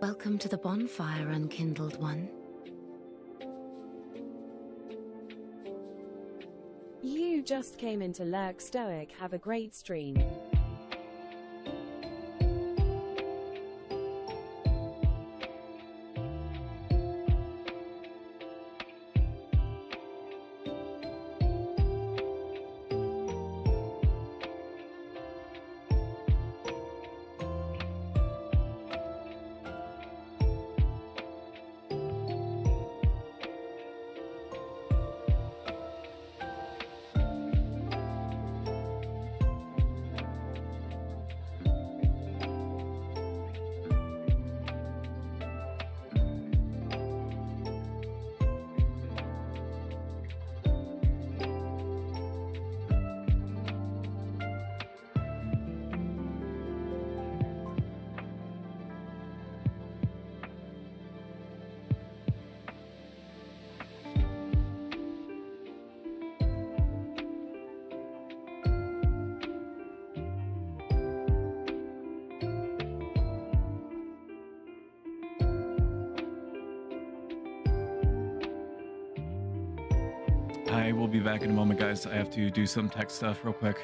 Welcome to the bonfire, unkindled one. You just came into Lurk Stoic. Have a great stream. I will be back in a moment, guys. I have to do some tech stuff real quick.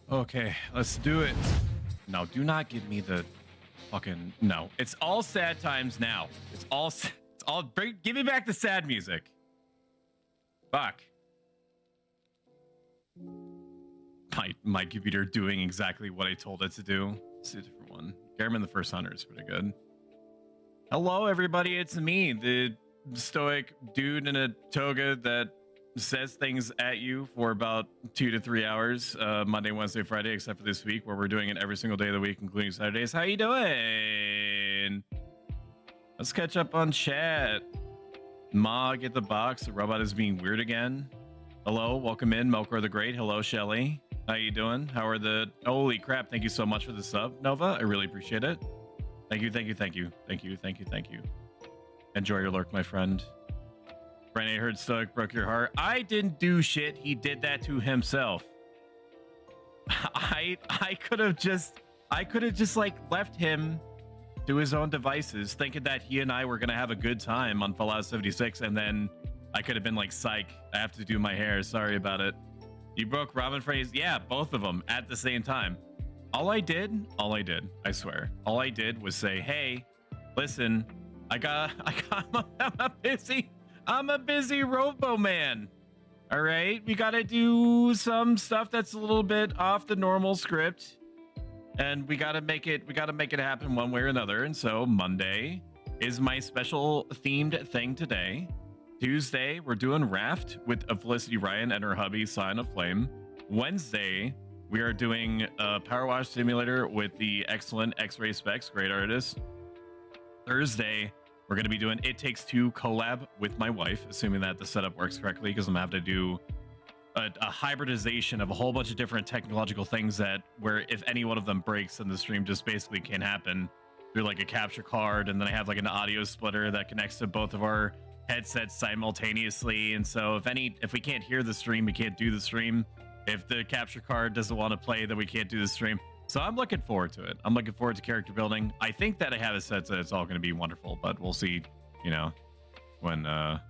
Okay, let's do it. No, do not give me the fucking no. It's all sad times now. It's all give me back the sad music. Fuck. My computer doing exactly what I told it to do. Let's do a different one. Garamond the First Hunter is pretty good. Hello, everybody. It's me, the stoic dude in a toga that says things at you for about 2 to 3 hours, Monday, Wednesday, Friday, except for this week where we're doing it every single day of the week, including Saturdays. How you doing? Let's catch up on chat. Ma, get the box. The robot is being weird again. Hello, welcome in, Melkor the Great. Hello, Shelly. How you doing? How are the... Holy crap, thank you so much for the sub, Nova. I really appreciate it. Thank you, thank you, thank you. Thank you, thank you, thank you. Enjoy your lurk, my friend. Brian, I heard Stoic broke your heart. I didn't do shit. He did that to himself. I could have just like left him to his own devices, thinking that he and I were gonna have a good time on Fallout 76, and then I could have been like, psych, I have to do my hair. Sorry about it. You broke Robin phrase. Yeah, both of them at the same time. All I did, I swear, all I did was say, hey, listen, I'm a busy robo man. All right, we got to do some stuff that's a little bit off the normal script, and we got to make it happen one way or another. And so Monday is my special themed thing today. Tuesday, we're doing Raft with Felicity Ryan and her hubby, Sign of Flame. Wednesday, we are doing a Power Wash Simulator with the excellent X-Ray Specs, great artist. Thursday, we're going to be doing It Takes Two collab with my wife, assuming that the setup works correctly, because I'm going to have to do a hybridization of a whole bunch of different technological things that where if any one of them breaks, then the stream just basically can't happen through like a capture card. And then I have like an audio splitter that connects to both of our headsets simultaneously. And so if we can't hear the stream, we can't do the stream. If the capture card doesn't want to play, then we can't do the stream. So I'm looking forward to it. I'm looking forward to character building. I think that I have a sense that it's all going to be wonderful, but we'll see, you know, when the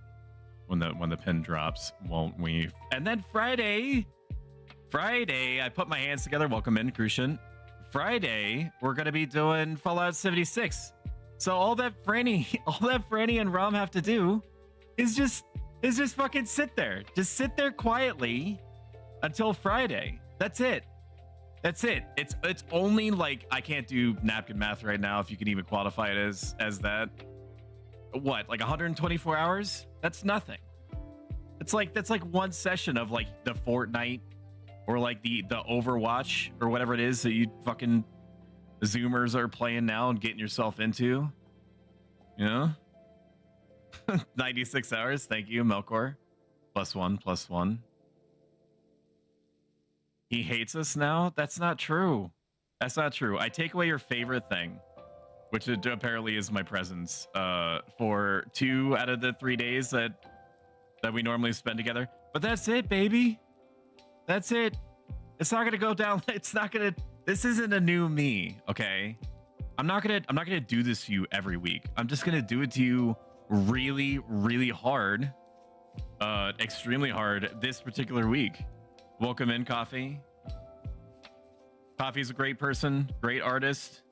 pin drops, won't we? And then Friday, I put my hands together. Welcome in, Crucian. Friday, we're going to be doing Fallout 76. So all that Franny and Rom have to do is just fucking sit there. Just sit there quietly until Friday. That's it. That's it. It's only like, I can't do napkin math right now, if you can even qualify it as that. What, like 124 hours? That's nothing. That's like one session of like the Fortnite or like the Overwatch or whatever it is that you fucking Zoomers are playing now and getting yourself into. You know? 96 hours. Thank you, Melkor. +1. He hates us now? That's not true. That's not true. I take away your favorite thing, which apparently is my presence, for 2 out of the 3 days that we normally spend together. But that's it, baby. That's it. It's not gonna go down. It's not gonna. This isn't a new me, okay? I'm not gonna do this to you every week. I'm just gonna do it to you really, really hard, extremely hard this particular week. Welcome in, Coffee. Coffee's a great person, great artist.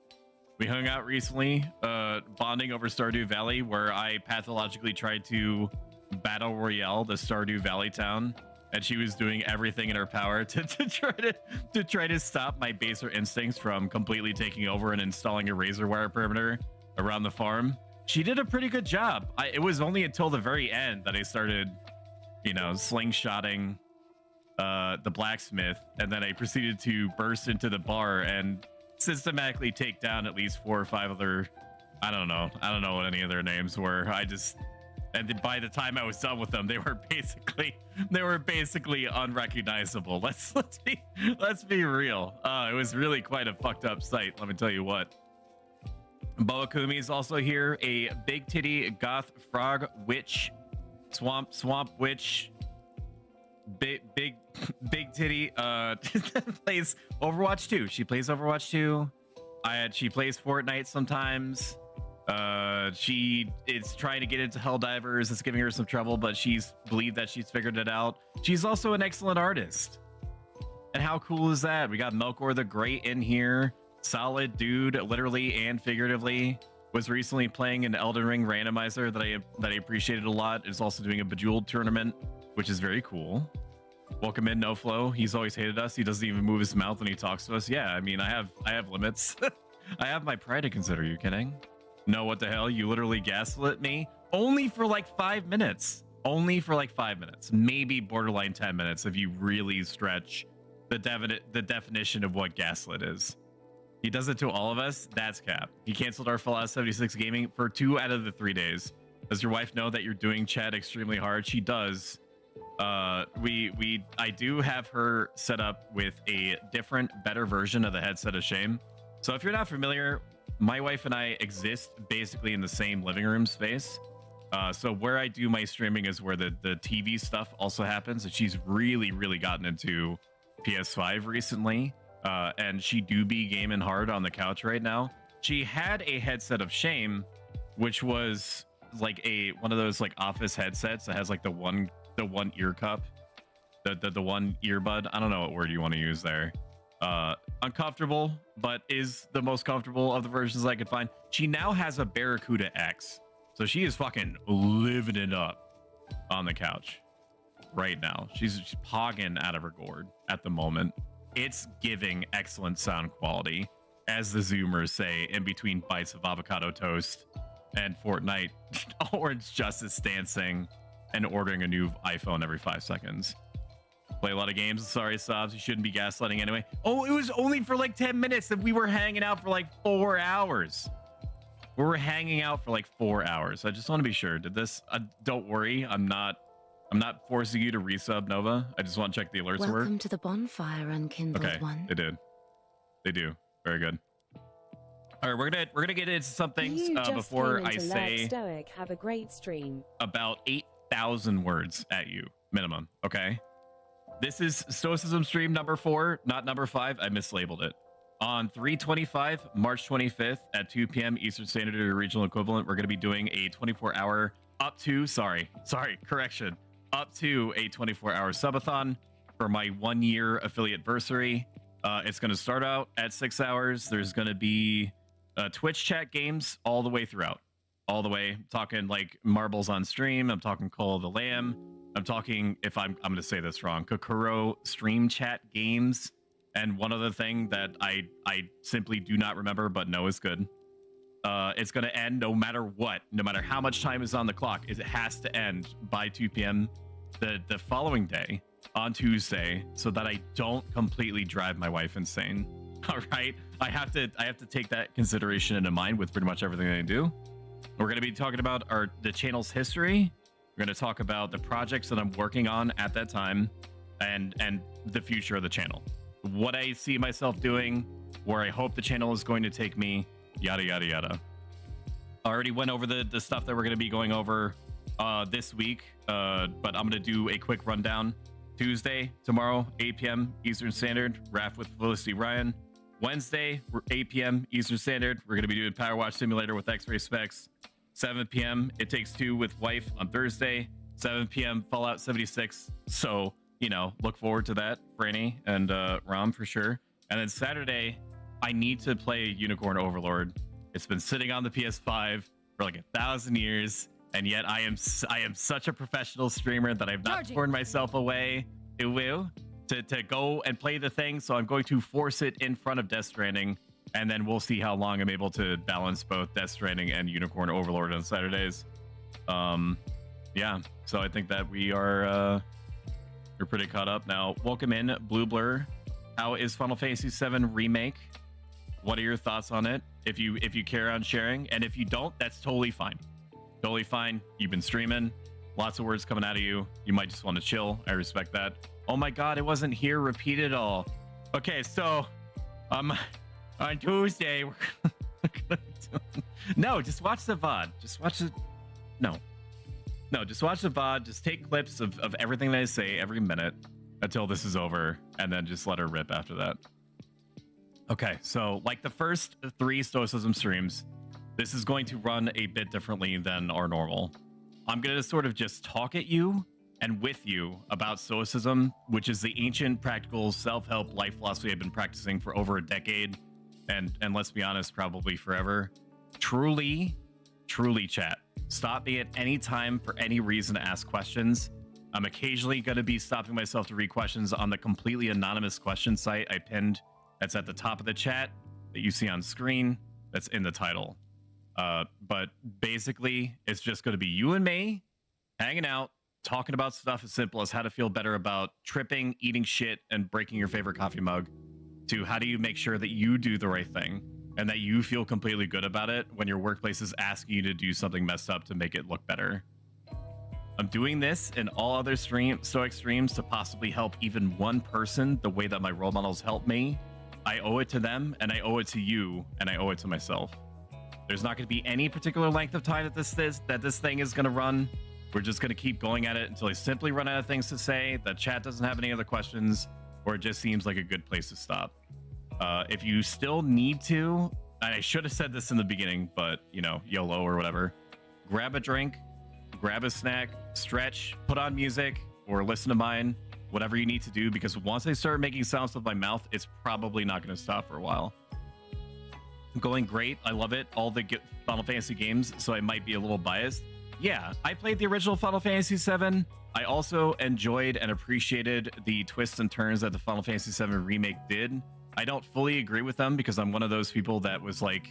We hung out recently, bonding over Stardew Valley, where I pathologically tried to battle royale the Stardew Valley town, and she was doing everything in her power to try to stop my baser instincts from completely taking over and installing a razor wire perimeter around the farm. She did a pretty good job. It was only until the very end that I started, you know, slingshotting the blacksmith, and then I proceeded to burst into the bar and systematically take down at least 4 or 5 other, I don't know what any of their names were. And by the time I was done with them, they were basically unrecognizable. Let's be real. It was really quite a fucked up sight, let me tell you what. Boa Kumi is also here, a big titty goth frog witch, swamp witch, big titty, plays Overwatch 2. She plays Overwatch 2. She plays Fortnite sometimes. She is trying to get into Helldivers. It's giving her some trouble, but she's believed that she's figured it out. She's also an excellent artist. And how cool is that? We got Melkor the Great in here. Solid dude, literally and figuratively. Was recently playing an Elden Ring randomizer that I appreciated a lot. Is also doing a Bejeweled tournament, which is very cool. Welcome in, No Flow. He's always hated us. He doesn't even move his mouth when he talks to us. Yeah, I mean, I have limits. I have my pride to consider. You kidding? No, what the hell? You literally gaslit me only for like 5 minutes. Only for like 5 minutes, maybe borderline 10 minutes if you really stretch the definition of what gaslit is. He does it to all of us. That's cap. He canceled our Fallout 76 gaming for 2 out of the 3 days. Does your wife know that you're doing chat extremely hard? She does. I do have her set up with a different, better version of the headset of shame. So if you're not familiar, my wife and I exist basically in the same living room space. So where I do my streaming is where the TV stuff also happens. And she's really, really gotten into PS5 recently. And she do be gaming hard on the couch right now. She had a headset of shame, which was like one of those like office headsets that has like the one ear cup, the one earbud. I don't know what word you want to use there. Uncomfortable, but is the most comfortable of the versions I could find. She now has a Barracuda X, so she is fucking living it up on the couch right now. She's pogging out of her gourd at the moment. It's giving excellent sound quality, as the Zoomers say, in between bites of avocado toast and Fortnite Orange Justice dancing and ordering a new iPhone every 5 seconds. Play a lot of games. Sorry, Sobs. You shouldn't be gaslighting anyway. Oh, it was only for like 10 minutes and we were hanging out for like 4 hours. We were hanging out for like 4 hours. I just want to be sure. Did this? Don't worry. I'm not forcing you to resub, Nova. I just want to check the alerts were. Welcome to the bonfire, unkindled one. They did. They do. Very good. All right, we're gonna get into some things before I say Stoic, have a great stream. About 8,000 words at you minimum. Okay. This is Stoicism stream number 4, not number 5. I mislabeled it. On 3/25, March 25th at 2 p.m. Eastern Standard or regional equivalent, we're going to be doing a 24-hour up to a 24-hour subathon for my 1-year affiliate versary. It's going to start out at 6 hours. There's going to be Twitch chat games all the way throughout. All the way. I'm talking like marbles on stream. I'm talking Call of the Lamb. I'm talking, if I'm going to say this wrong, Kokoro stream chat games And one other thing that I simply do not remember, but know is good. It's going to end no matter what, no matter how much time is on the clock. It has to end by 2 p.m. the following day on Tuesday, so that I don't completely drive my wife insane. All right, I have to take that consideration into mind with pretty much everything I do. We're going to be talking about the channel's history. We're going to talk about the projects that I'm working on at that time, and the future of the channel. What I see myself doing, where I hope the channel is going to take me, yada yada yada. I already went over the stuff that we're going to be going over this week, but I'm going to do a quick rundown. Tuesday, tomorrow, 8 p.m. Eastern Standard, RAF with Felicity Ryan. Wednesday, 8 p.m. Eastern Standard, we're going to be doing Power Watch Simulator with X-Ray Specs. 7 p.m. It Takes Two with Wife on Thursday. 7 p.m. Fallout 76. So, you know, look forward to that, Franny and Rom for sure. And then Saturday, I need to play Unicorn Overlord. It's been sitting on the PS5 for like 1,000 years, and yet I am such a professional streamer that I've not torn myself away to go and play the thing. So I'm going to force it in front of Death Stranding, and then we'll see how long I'm able to balance both Death Stranding and Unicorn Overlord on Saturdays. Yeah, so I think that we're pretty caught up now. Welcome in, Blue Blur. How is Final Fantasy VII Remake? What are your thoughts on it? If you care on sharing, and if you don't, that's totally fine. Totally fine. You've been streaming, lots of words coming out of you. You might just want to chill. I respect that. Oh my God, it wasn't here. Repeat it all. Okay, so on Tuesday, we're gonna no, just watch the VOD. Just watch it. No, just watch the VOD. Just take clips of everything that I say every minute until this is over, and then just let her rip after that. Okay, so like the first 3 Stoicism streams, this is going to run a bit differently than our normal. I'm going to sort of just talk at you and with you about Stoicism, which is the ancient practical self-help life philosophy I've been practicing for over a decade, and let's be honest, probably forever. Truly chat. Stop me at any time for any reason to ask questions. I'm occasionally going to be stopping myself to read questions on the completely anonymous question site I pinned. That's at the top of the chat that you see on screen. That's in the title. But basically, it's just going to be you and me hanging out, talking about stuff as simple as how to feel better about tripping, eating shit, and breaking your favorite coffee mug, to how do you make sure that you do the right thing and that you feel completely good about it when your workplace is asking you to do something messed up to make it look better. I'm doing this in all other Stoic streams to possibly help even one person the way that my role models help me. I owe it to them, and I owe it to you, and I owe it to myself. There's not going to be any particular length of time that this thing is going to run. We're just going to keep going at it until I simply run out of things to say, the chat doesn't have any other questions, or it just seems like a good place to stop. If you still need to, and I should have said this in the beginning, but, you know, YOLO or whatever, grab a drink, grab a snack, stretch, put on music, or listen to mine. Whatever you need to do, because once I start making sounds with my mouth, it's probably not going to stop for a while. Going great. I love it. All the Final Fantasy games, so I might be a little biased. Yeah, I played the original Final Fantasy VII. I also enjoyed and appreciated the twists and turns that the Final Fantasy VII Remake did. I don't fully agree with them because I'm one of those people that was like,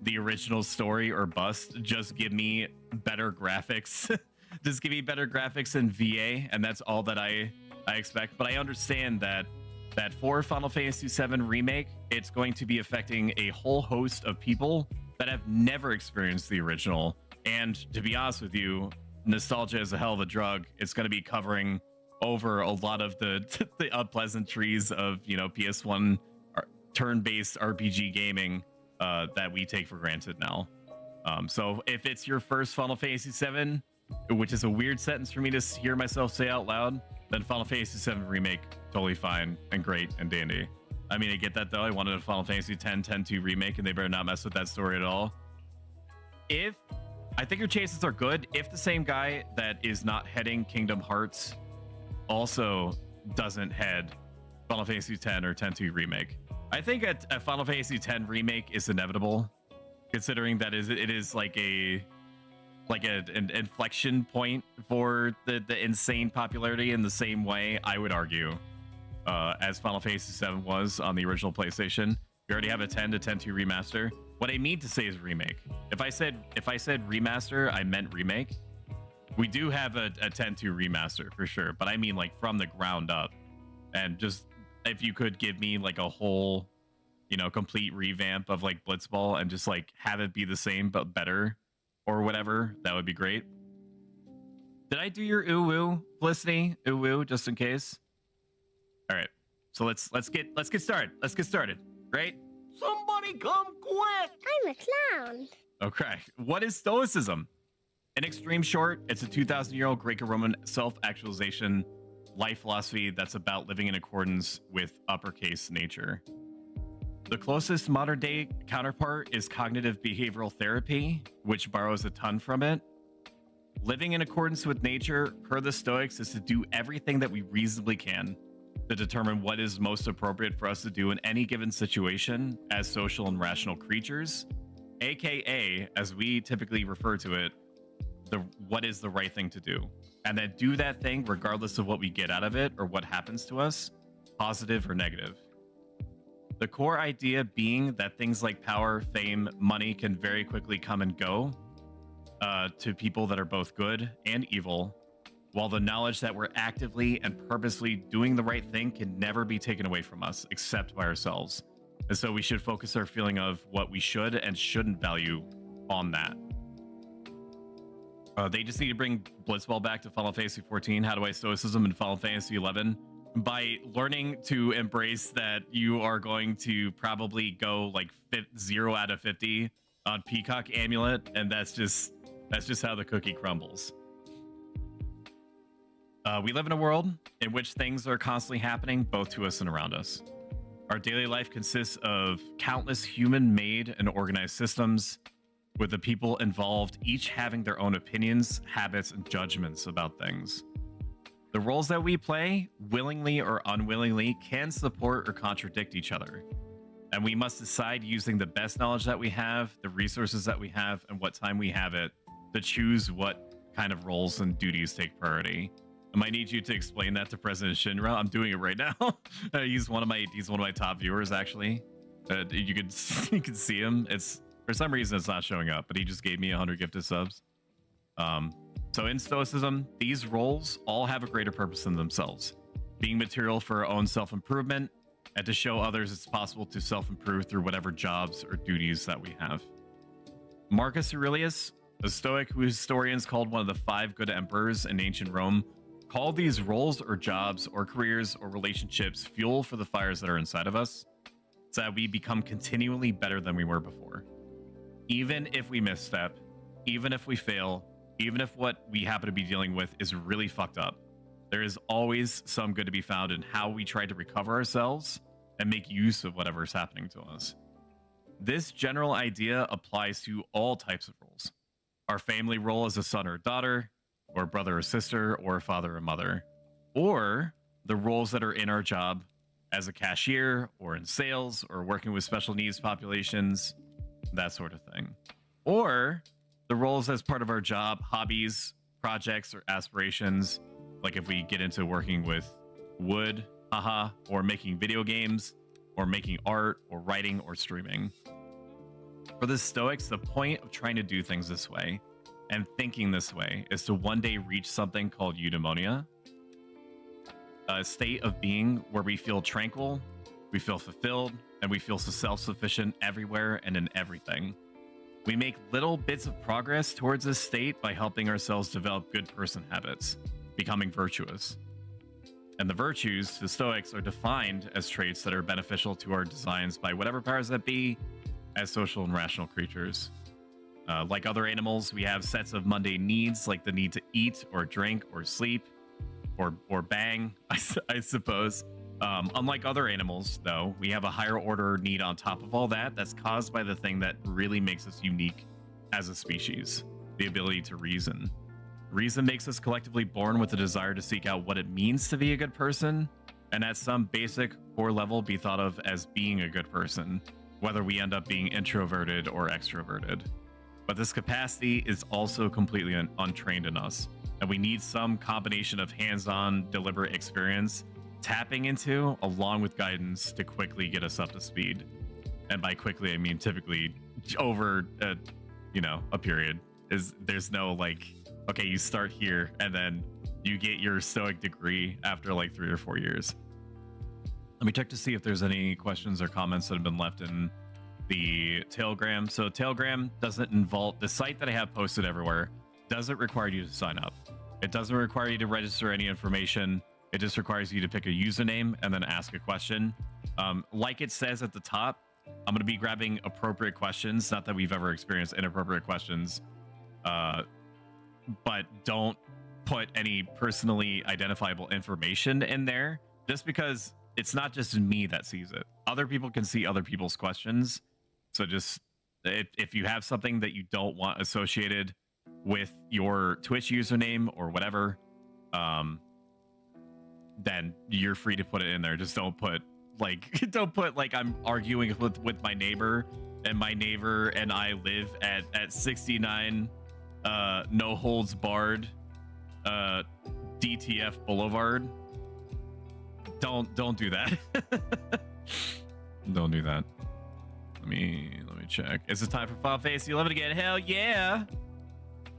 the original story or bust. Just give me better graphics. Just give me better graphics in VA, and that's all that I expect. But I understand that for Final Fantasy VII Remake, it's going to be affecting a whole host of people that have never experienced the original. And to be honest with you, nostalgia is a hell of a drug. It's going to be covering over a lot of the unpleasantries of, you know, PS1 turn-based RPG gaming that we take for granted now. So if it's your first Final Fantasy VII, which is a weird sentence for me to hear myself say out loud, then Final Fantasy VII Remake, totally fine and great and dandy. I mean, I get that though. I wanted a Final Fantasy X 10-2 remake, and they better not mess with that story at all. I think your chances are good if the same guy that is not heading Kingdom Hearts also doesn't head Final Fantasy X or 10-2 remake. I think a Final Fantasy X remake is inevitable, considering that it is like an inflection point for the insane popularity in the same way, I would argue, as Final Fantasy VII was on the original PlayStation. We already have a 10 to 10.2 remaster. What I mean to say is remake. If I said remaster, I meant remake. We do have a 10.2 remaster for sure, but I mean like from the ground up. And just if you could give me like a whole, you know, complete revamp of like Blitzball and just like have it be the same but better or whatever, that would be great. Did I do your ooh-woo, Felicity? Ooh-woo, just in case. All right, so let's get started. Let's get started, right? Somebody come quick! I'm a clown. Okay, what is Stoicism? In extreme short, it's a 2,000-year-old Greco-Roman self-actualization life philosophy that's about living in accordance with uppercase nature. The closest modern-day counterpart is cognitive behavioral therapy, which borrows a ton from it. Living in accordance with nature, per the Stoics, is to do everything that we reasonably can to determine what is most appropriate for us to do in any given situation as social and rational creatures, aka, as we typically refer to it, what is the right thing to do, and then do that thing regardless of what we get out of it or what happens to us, positive or negative. The core idea being that things like power, fame, money can very quickly come and go to people that are both good and evil, while the knowledge that we're actively and purposely doing the right thing can never be taken away from us except by ourselves. And so we should focus our feeling of what we should and shouldn't value on that. They just need to bring Blitzball back to Final Fantasy 14. How do I Stoicism in Final Fantasy 11? By learning to embrace that you are going to probably go like 0 out of 50 on Peacock Amulet, and that's just how the cookie crumbles. We live in a world in which things are constantly happening, both to us and around us. Our daily life consists of countless human-made and organized systems, with the people involved each having their own opinions, habits, and judgments about things. The roles that we play, willingly or unwillingly, can support or contradict each other. And we must decide, using the best knowledge that we have, the resources that we have, and what time we have it, to choose what kind of roles and duties take priority. I might need you to explain that to President Shinra. I'm doing it right now. He's one of my top viewers, actually. You can see him. It's for some reason it's not showing up, but he just gave me 100 gifted subs. So in Stoicism, these roles all have a greater purpose than themselves, being material for our own self-improvement and to show others it's possible to self-improve through whatever jobs or duties that we have. Marcus Aurelius, a Stoic who historians called one of the 5 good emperors in ancient Rome, called these roles or jobs or careers or relationships fuel for the fires that are inside of us, so that we become continually better than we were before. Even if we misstep, even if we fail, even if what we happen to be dealing with is really fucked up, there is always some good to be found in how we try to recover ourselves and make use of whatever is happening to us. This general idea applies to all types of roles. Our family role as a son or daughter, or brother or sister, or father or mother, or the roles that are in our job as a cashier, or in sales, or working with special needs populations, that sort of thing. Or the roles as part of our job, hobbies, projects, or aspirations, like if we get into working with wood, or making video games, or making art, or writing, or streaming. For the Stoics, the point of trying to do things this way and thinking this way is to one day reach something called eudaimonia, a state of being where we feel tranquil, we feel fulfilled, and we feel self-sufficient everywhere and in everything. We make little bits of progress towards this state by helping ourselves develop good person habits, becoming virtuous. And the virtues, the Stoics, are defined as traits that are beneficial to our designs by whatever powers that be as social and rational creatures. Like other animals, we have sets of mundane needs, like the need to eat or drink or sleep or bang, I suppose. Unlike other animals, though, we have a higher order need on top of all that that's caused by the thing that really makes us unique as a species, the ability to reason. Reason makes us collectively born with a desire to seek out what it means to be a good person, and at some basic core level be thought of as being a good person, whether we end up being introverted or extroverted. But this capacity is also completely untrained in us, and we need some combination of hands-on, deliberate experience tapping into, along with guidance to quickly get us up to speed. And by quickly, I mean typically over, a period. There's no like, okay, you start here and then you get your Stoic degree after like 3 or 4 years. Let me check to see if there's any questions or comments that have been left in the Telegram. So Telegram doesn't involve the site that I have posted everywhere. Doesn't require you to sign up. It doesn't require you to register any information. It just requires you to pick a username and then ask a question. Like it says at the top, I'm going to be grabbing appropriate questions. Not that we've ever experienced inappropriate questions, but don't put any personally identifiable information in there, just because it's not just me that sees it. Other people can see other people's questions. So just if you have something that you don't want associated with your Twitch username or whatever, then you're free to put it in there. Just don't put like I'm arguing with my neighbor and my neighbor and I live at 69 no holds barred DTF Boulevard. Don't do that. Don't do that. Let me check. Is it time for Final Fantasy 11 again? Hell yeah.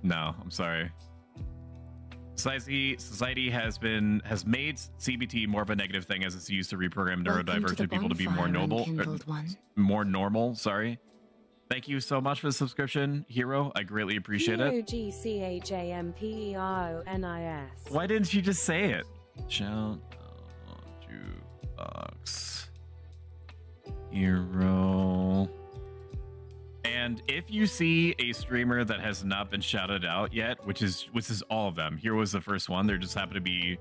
No, I'm sorry. Society has made CBT more of a negative thing as it's used to reprogram neurodivergent people to be more normal. Sorry. Thank you so much for the subscription, Hero. I greatly appreciate it. P-O-G-C-H-A-M-P-E-R-O-N-I-S. Why didn't you just say it? Shout out Jukebox Hero. And if you see a streamer that has not been shouted out yet, which is all of them, here was the first one. There just happened to be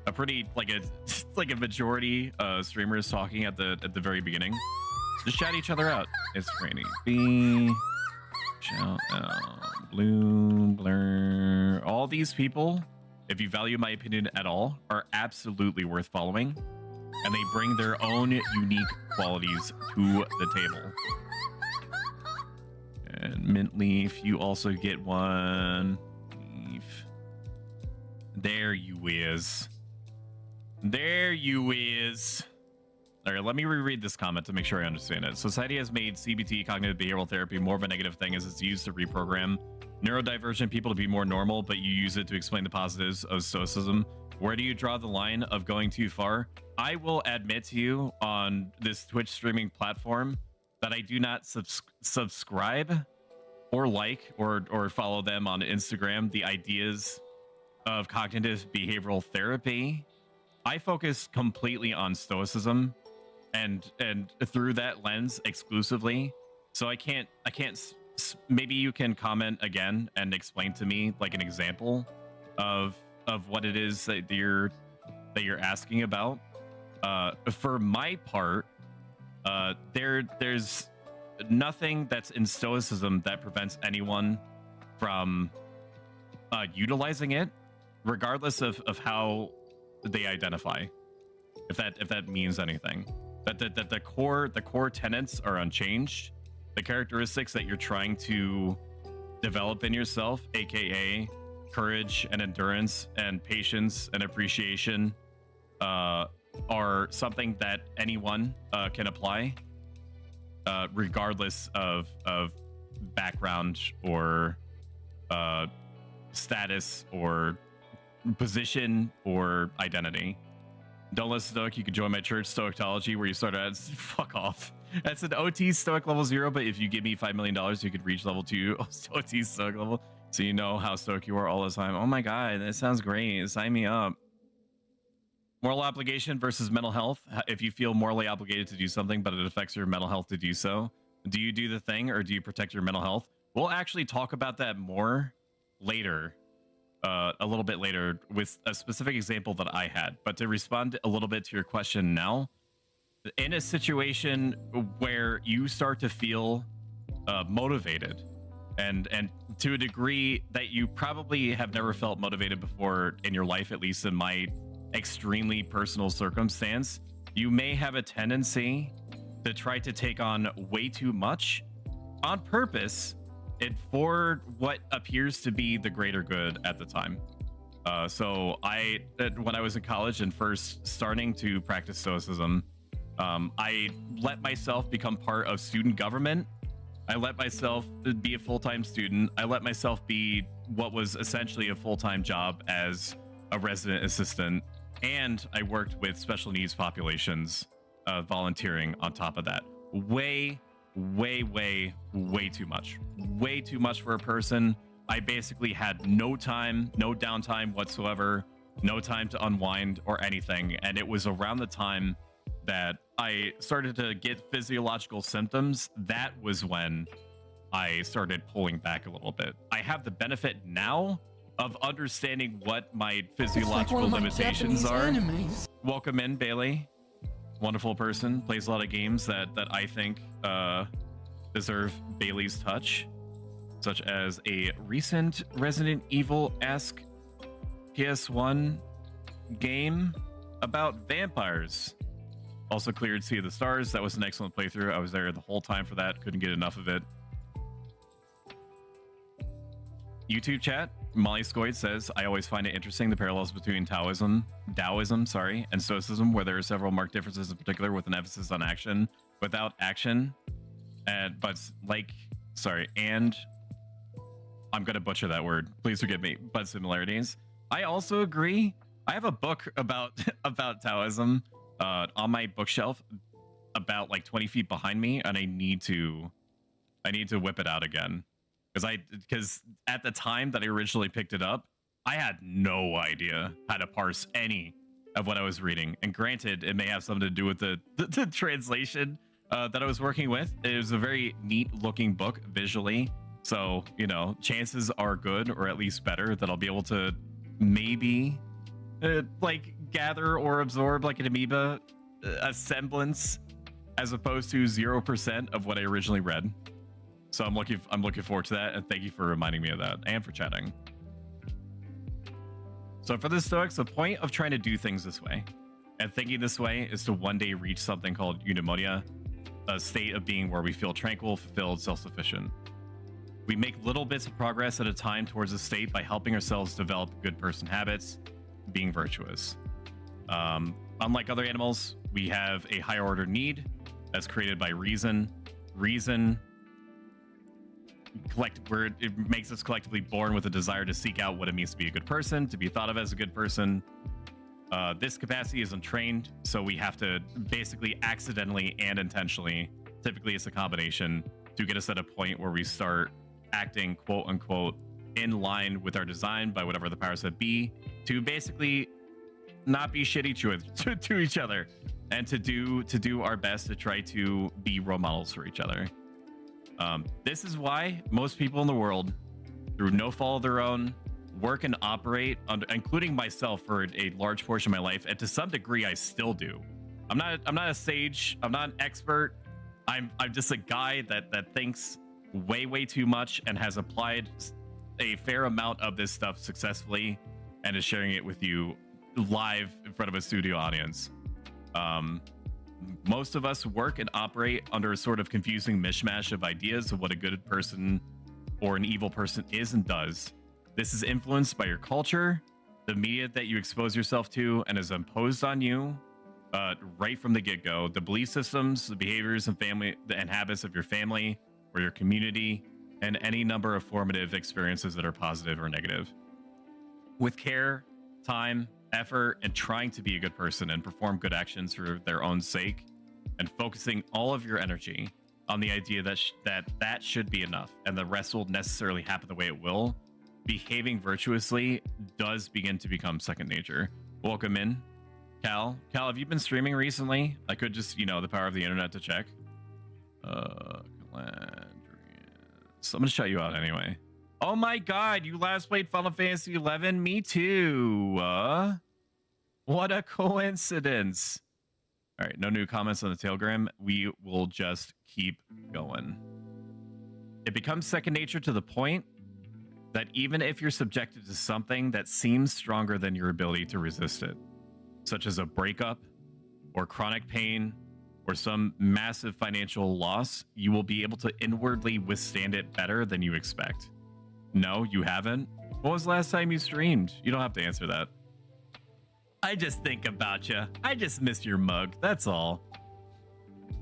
a pretty like a majority streamers talking at the very beginning. Just shout each other out. It's Franny B. Shout out Blue Blur. All these people, if you value my opinion at all, are absolutely worth following, and they bring their own unique qualities to the table. And Mint Leaf, you also get one. Leaf. There you is. There you is. All right, let me reread this comment to make sure I understand it. Society has made CBT, cognitive behavioral therapy, more of a negative thing as it's used to reprogram neurodivergent people to be more normal, but you use it to explain the positives of Stoicism. Where do you draw the line of going too far? I will admit to you on this Twitch streaming platform that I do not subscribe or like or follow them on Instagram, the ideas of cognitive behavioral therapy. I focus completely on Stoicism and through that lens exclusively. So I can't maybe you can comment again and explain to me like an example of what it is that you're asking about. For my part, there's nothing that's in Stoicism that prevents anyone from utilizing it, regardless of how they identify. If that means anything, that the core tenets are unchanged. The characteristics that you're trying to develop in yourself, aka courage and endurance and patience and appreciation, are something that anyone can apply, regardless of background or status or position or identity. Don't listen Stoic, you can join my church, Stoictology, where you start at fuck off. That's an OT Stoic level 0, but if you give me $5 million, you could reach level 2 OT Stoic level, so you know how Stoic you are all the time. Oh my god, that sounds great. Sign me up. Moral obligation versus mental health. If you feel morally obligated to do something, but it affects your mental health to do so, do you do the thing or do you protect your mental health? We'll actually talk about that more later. A little bit later with a specific example that I had. But to respond a little bit to your question now, in a situation where you start to feel motivated and to a degree that you probably have never felt motivated before in your life, at least in my extremely personal circumstance, you may have a tendency to try to take on way too much on purpose and for what appears to be the greater good at the time. So when I was in college and first starting to practice Stoicism, I let myself become part of student government. I let myself be a full-time student. I let myself be what was essentially a full-time job as a resident assistant. And I worked with special needs populations, volunteering on top of that. Way too much. Way too much for a person. I basically had no time, no downtime whatsoever, no time to unwind or anything. And it was around the time that I started to get physiological symptoms. That was when I started pulling back a little bit. I have the benefit now of understanding what my physiological limitations are. Welcome in, Bailey. Wonderful person, plays a lot of games that I think deserve Bailey's touch, such as a recent Resident Evil-esque PS1 game about vampires. Also cleared Sea of the Stars. That was an excellent playthrough. I was there the whole time for that. Couldn't get enough of it. YouTube chat. Molly Scoid says, I always find it interesting the parallels between Taoism, and Stoicism, where there are several marked differences in particular with an emphasis on action without action. And I'm going to butcher that word. Please forgive me, but similarities. I also agree. I have a book about Taoism on my bookshelf about like 20 feet behind me, and I need to whip it out again because at the time that I originally picked it up, I had no idea how to parse any of what I was reading. And granted, it may have something to do with the translation that I was working with. It was a very neat looking book visually, so chances are good, or at least better, that I'll be able to maybe like gather or absorb like an amoeba a semblance, as opposed to 0% of what I originally read. So I'm looking forward to that, and thank you for reminding me of that and for chatting. So for the Stoics, the point of trying to do things this way and thinking this way is to one day reach something called eudaimonia, a state of being where we feel tranquil, fulfilled, self-sufficient. We make little bits of progress at a time towards this state by helping ourselves develop good person habits, being virtuous. Unlike other animals, we have a higher order need that's created by reason. It makes us collectively born with a desire to seek out what it means to be a good person, to be thought of as a good person. This capacity is untrained, so we have to basically accidentally and intentionally, typically it's a combination, to get us at a point where we start acting quote unquote in line with our design by whatever the powers that be, to basically not be shitty to each other, and to do our best to try to be role models for each other. This is why most people in the world, through no fault of their own, work and operate under, including myself for a large portion of my life, and to some degree I still do. I'm not a sage, I'm not an expert. I'm just a guy that thinks way too much and has applied a fair amount of this stuff successfully and is sharing it with you live in front of a studio audience. Most of us work and operate under a sort of confusing mishmash of ideas of what a good person or an evil person is and does. This is influenced by your culture, the media that you expose yourself to, and is imposed on you right from the get-go. The belief systems, the behaviors and family and habits of your family or your community, and any number of formative experiences that are positive or negative. With care, time, effort, and trying to be a good person and perform good actions for their own sake, and focusing all of your energy on the idea that should be enough and the rest will necessarily happen the way it will, behaving virtuously does begin to become second nature. Welcome in, Cal. Cal, have you been streaming recently? I could just, the power of the internet to check. So I'm gonna shout you out anyway. Oh my god, you last played Final Fantasy 11? Me too. What a coincidence. All right, no new comments on the Telegram. We will just keep going. It becomes second nature to the point that even if you're subjected to something that seems stronger than your ability to resist it, such as a breakup or chronic pain or some massive financial loss, you will be able to inwardly withstand it better than you expect. No, you haven't? When was the last time you streamed? You don't have to answer that. I just think about you. I just miss your mug. That's all.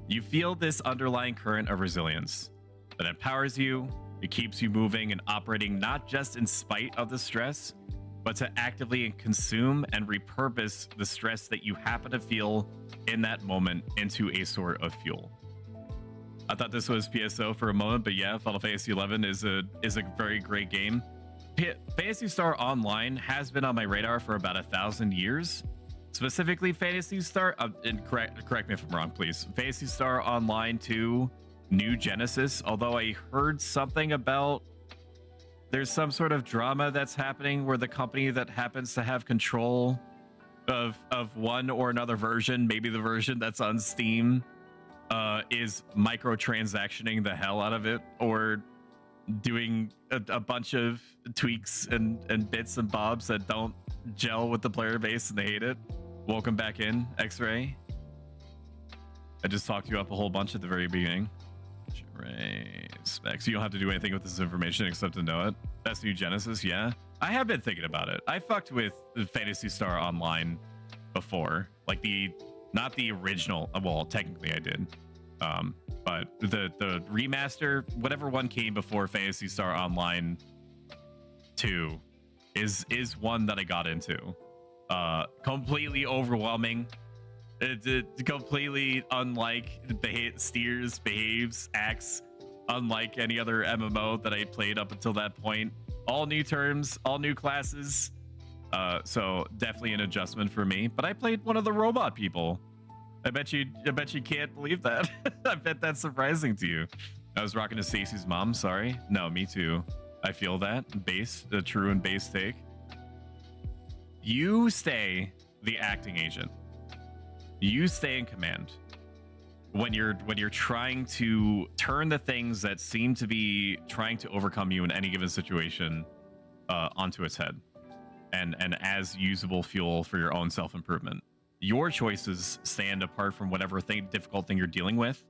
You feel this underlying current of resilience that empowers you. It keeps you moving and operating not just in spite of the stress, but to actively consume and repurpose the stress that you happen to feel in that moment into a sort of fuel. I thought this was PSO for a moment, but yeah, Final Fantasy XI is a very great game. Phantasy Star Online has been on my radar for about 1,000 years. Specifically, Phantasy Star, and correct me if I'm wrong, please. Phantasy Star Online 2, New Genesis, although I heard something about there's some sort of drama that's happening where the company that happens to have control of one or another version, maybe the version that's on Steam, is microtransactioning the hell out of it, or doing a bunch of tweaks and bits and bobs that don't gel with the player base and they hate it. Welcome back in, X-Ray. I just talked you up a whole bunch at the very beginning. Specs. You don't have to do anything with this information except to know it. That's New Genesis, yeah. I have been thinking about it. I fucked with Phantasy Star Online before, like not the original. Well, technically I did, but the remaster, whatever one came before Phantasy Star Online 2, is one that I got into. Completely overwhelming. It's completely unlike behaves, acts unlike any other MMO that I played up until that point. All new terms, all new classes. So definitely an adjustment for me. But I played one of the robot people. I bet you can't believe that. I bet that's surprising to you. I was rocking to Stacy's mom. Sorry. No, me too. I feel that. Base, the true and base take. You stay the acting agent. You stay in command when you're trying to turn the things that seem to be trying to overcome you in any given situation onto its head, and as usable fuel for your own self-improvement. Your choices stand apart from whatever difficult thing you're dealing with,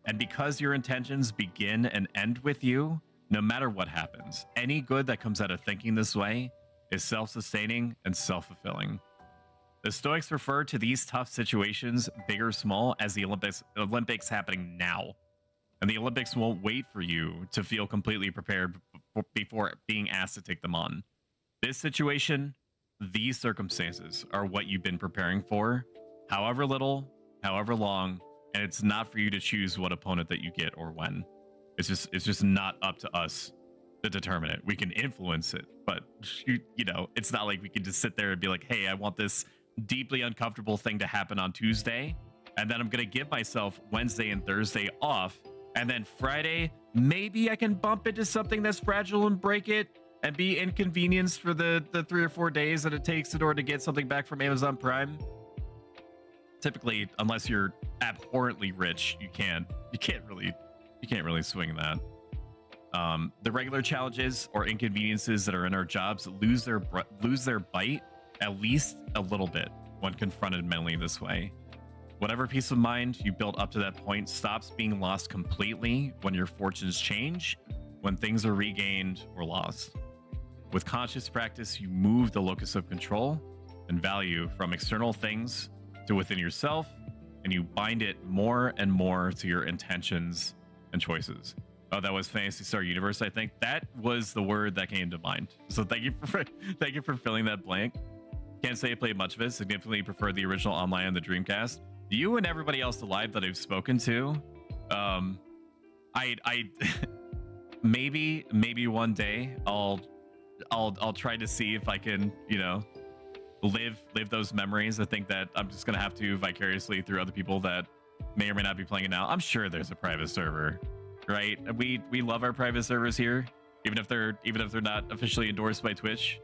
and because your intentions begin and end with you, no matter what happens, any good that comes out of thinking this way is self-sustaining and self-fulfilling. The Stoics refer to these tough situations, big or small, as the Olympics happening now. And the Olympics won't wait for you to feel completely prepared before being asked to take them on. This situation, these circumstances are what you've been preparing for, however little, however long, and it's not for you to choose what opponent that you get or when. It's just not up to us to determine it. We can influence it, but you know, it's not like we can just sit there and be like, hey, I want this deeply uncomfortable thing to happen on Tuesday, and then I'm gonna give myself Wednesday and Thursday off, and then Friday maybe I can bump into something that's fragile and break it and be inconvenienced for the 3 or 4 days that it takes in order to get something back from Amazon Prime. Typically, unless you're abhorrently rich, you can't really swing that. The regular challenges or inconveniences that are in our jobs lose their bite at least a little bit when confronted mentally this way. Whatever peace of mind you built up to that point stops being lost completely when your fortunes change, when things are regained or lost. With conscious practice, you move the locus of control and value from external things to within yourself, and you bind it more and more to your intentions and choices. Oh, that was Phantasy Star Universe, I think. That was the word that came to mind. So thank you for filling that blank. Can't say I played much of it. Significantly prefer the original online and the Dreamcast. You and everybody else alive that I've spoken to, I maybe one day I'll try to see if I can, you know, live those memories. I think that I'm just gonna have to vicariously through other people that may or may not be playing it now. I'm sure there's a private server, right? We love our private servers here, even if they're not officially endorsed by Twitch.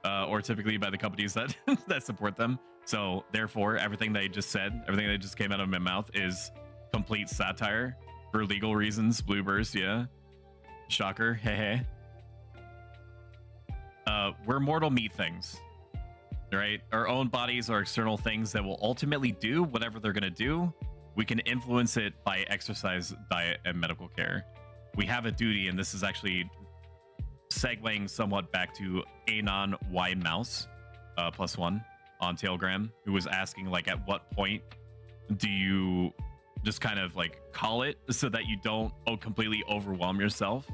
Or typically by the companies that that support them. So therefore, everything that I just said, everything that just came out of my mouth is complete satire for legal reasons. Blueburst, yeah. Shocker, hey. We're mortal meat things, right? Our own bodies are external things that will ultimately do whatever they're gonna do. We can influence it by exercise, diet, and medical care. We have a duty, and this is actually segueing somewhat back to Anon Y Mouse +1 on Tailgram, who was asking like, at what point do you just kind of like call it so that you don't completely overwhelm yourself,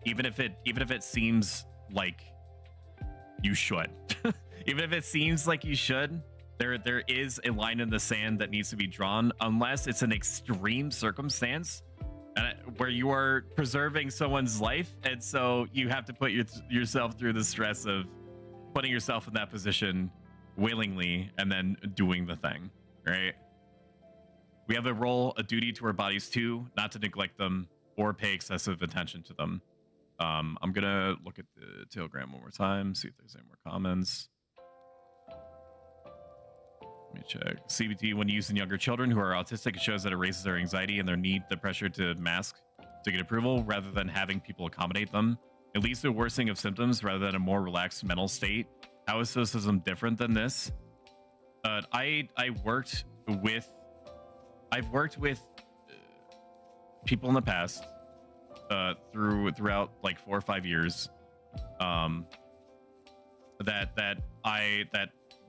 even if it seems like you should. Even if it seems like you should, there is a line in the sand that needs to be drawn, unless it's an extreme circumstance where you are preserving someone's life, and so you have to put yourself through the stress of putting yourself in that position willingly and then doing the thing, right? We have a role, a duty to our bodies too, not to neglect them or pay excessive attention to them. I'm gonna look at the Telegram one more time, see if there's any more comments. Let me check. CBT, when used in younger children who are autistic, it shows that it raises their anxiety and their need, the pressure to mask to get approval rather than having people accommodate them. It leads to a worsening of symptoms rather than a more relaxed mental state. How is Stoicism different than this? I've worked with people in the past throughout like 4 or 5 years that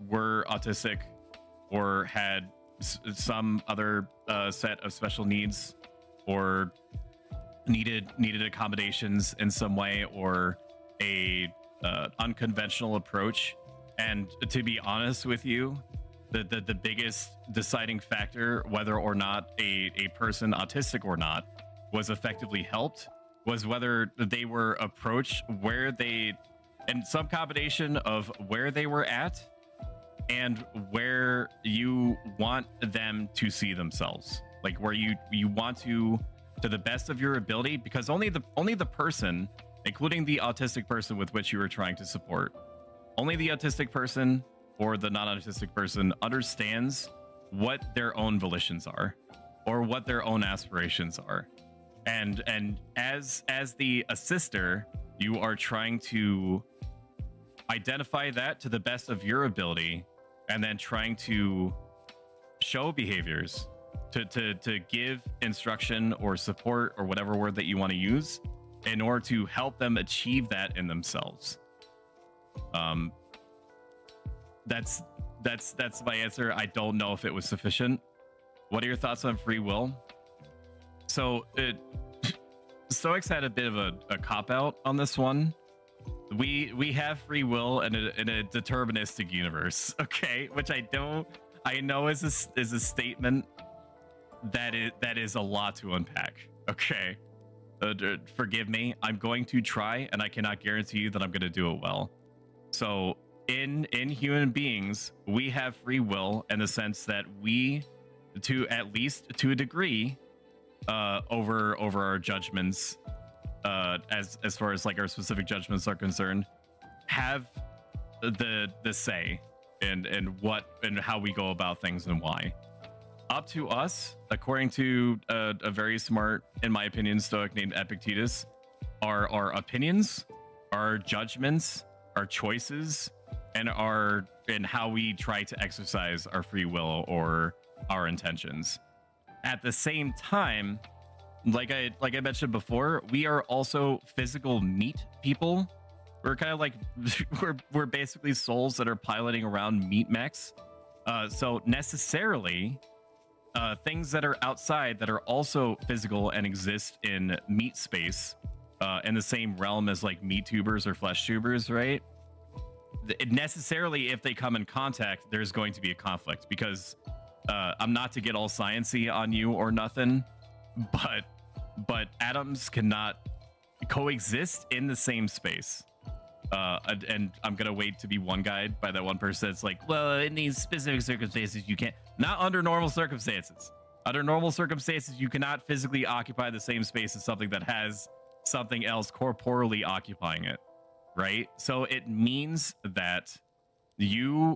were autistic or had some other set of special needs or needed accommodations in some way, or a unconventional approach. And to be honest with you, the biggest deciding factor whether or not a person, autistic or not, was effectively helped was whether they were approached where they, and some combination of where they were at and where you want them to see themselves, like where you want to the best of your ability, because only the person, including the autistic person with which you are trying to support, only the autistic person or the non-autistic person understands what their own volitions are or what their own aspirations are. And as the assister, you are trying to identify that to the best of your ability, and then trying to show behaviors to give instruction or support or whatever word that you want to use in order to help them achieve that in themselves. That's my answer. I don't know if it was sufficient. What are your thoughts on free will? So Stoics had a bit of a cop-out on this one. We have free will in a deterministic universe, okay? Which I know is a statement that is a lot to unpack, okay? Forgive me. I'm going to try, and I cannot guarantee you that I'm going to do it well. So in human beings, we have free will in the sense that we, to at least to a degree, over our judgments, as far as like our specific judgments are concerned, have the say in what and how we go about things and why. Up to us, according to a very smart, in my opinion, Stoic named Epictetus, our opinions, our judgments, our choices, and how we try to exercise our free will or our intentions. At the same time, like I mentioned before, we are also physical meat people. We're kind of like we're basically souls that are piloting around meat mechs. So necessarily, things that are outside that are also physical and exist in meat space, in the same realm as like meat tubers or flesh tubers, right? Necessarily, if they come in contact, there's going to be a conflict, because I'm not to get all sciencey on you or nothing, but atoms cannot coexist in the same space. And I'm gonna wait to be one guide by that one person that's like, well, in these specific circumstances you can't. Not under normal circumstances. Under normal circumstances, you cannot physically occupy the same space as something that has something else corporeally occupying it, right? So it means that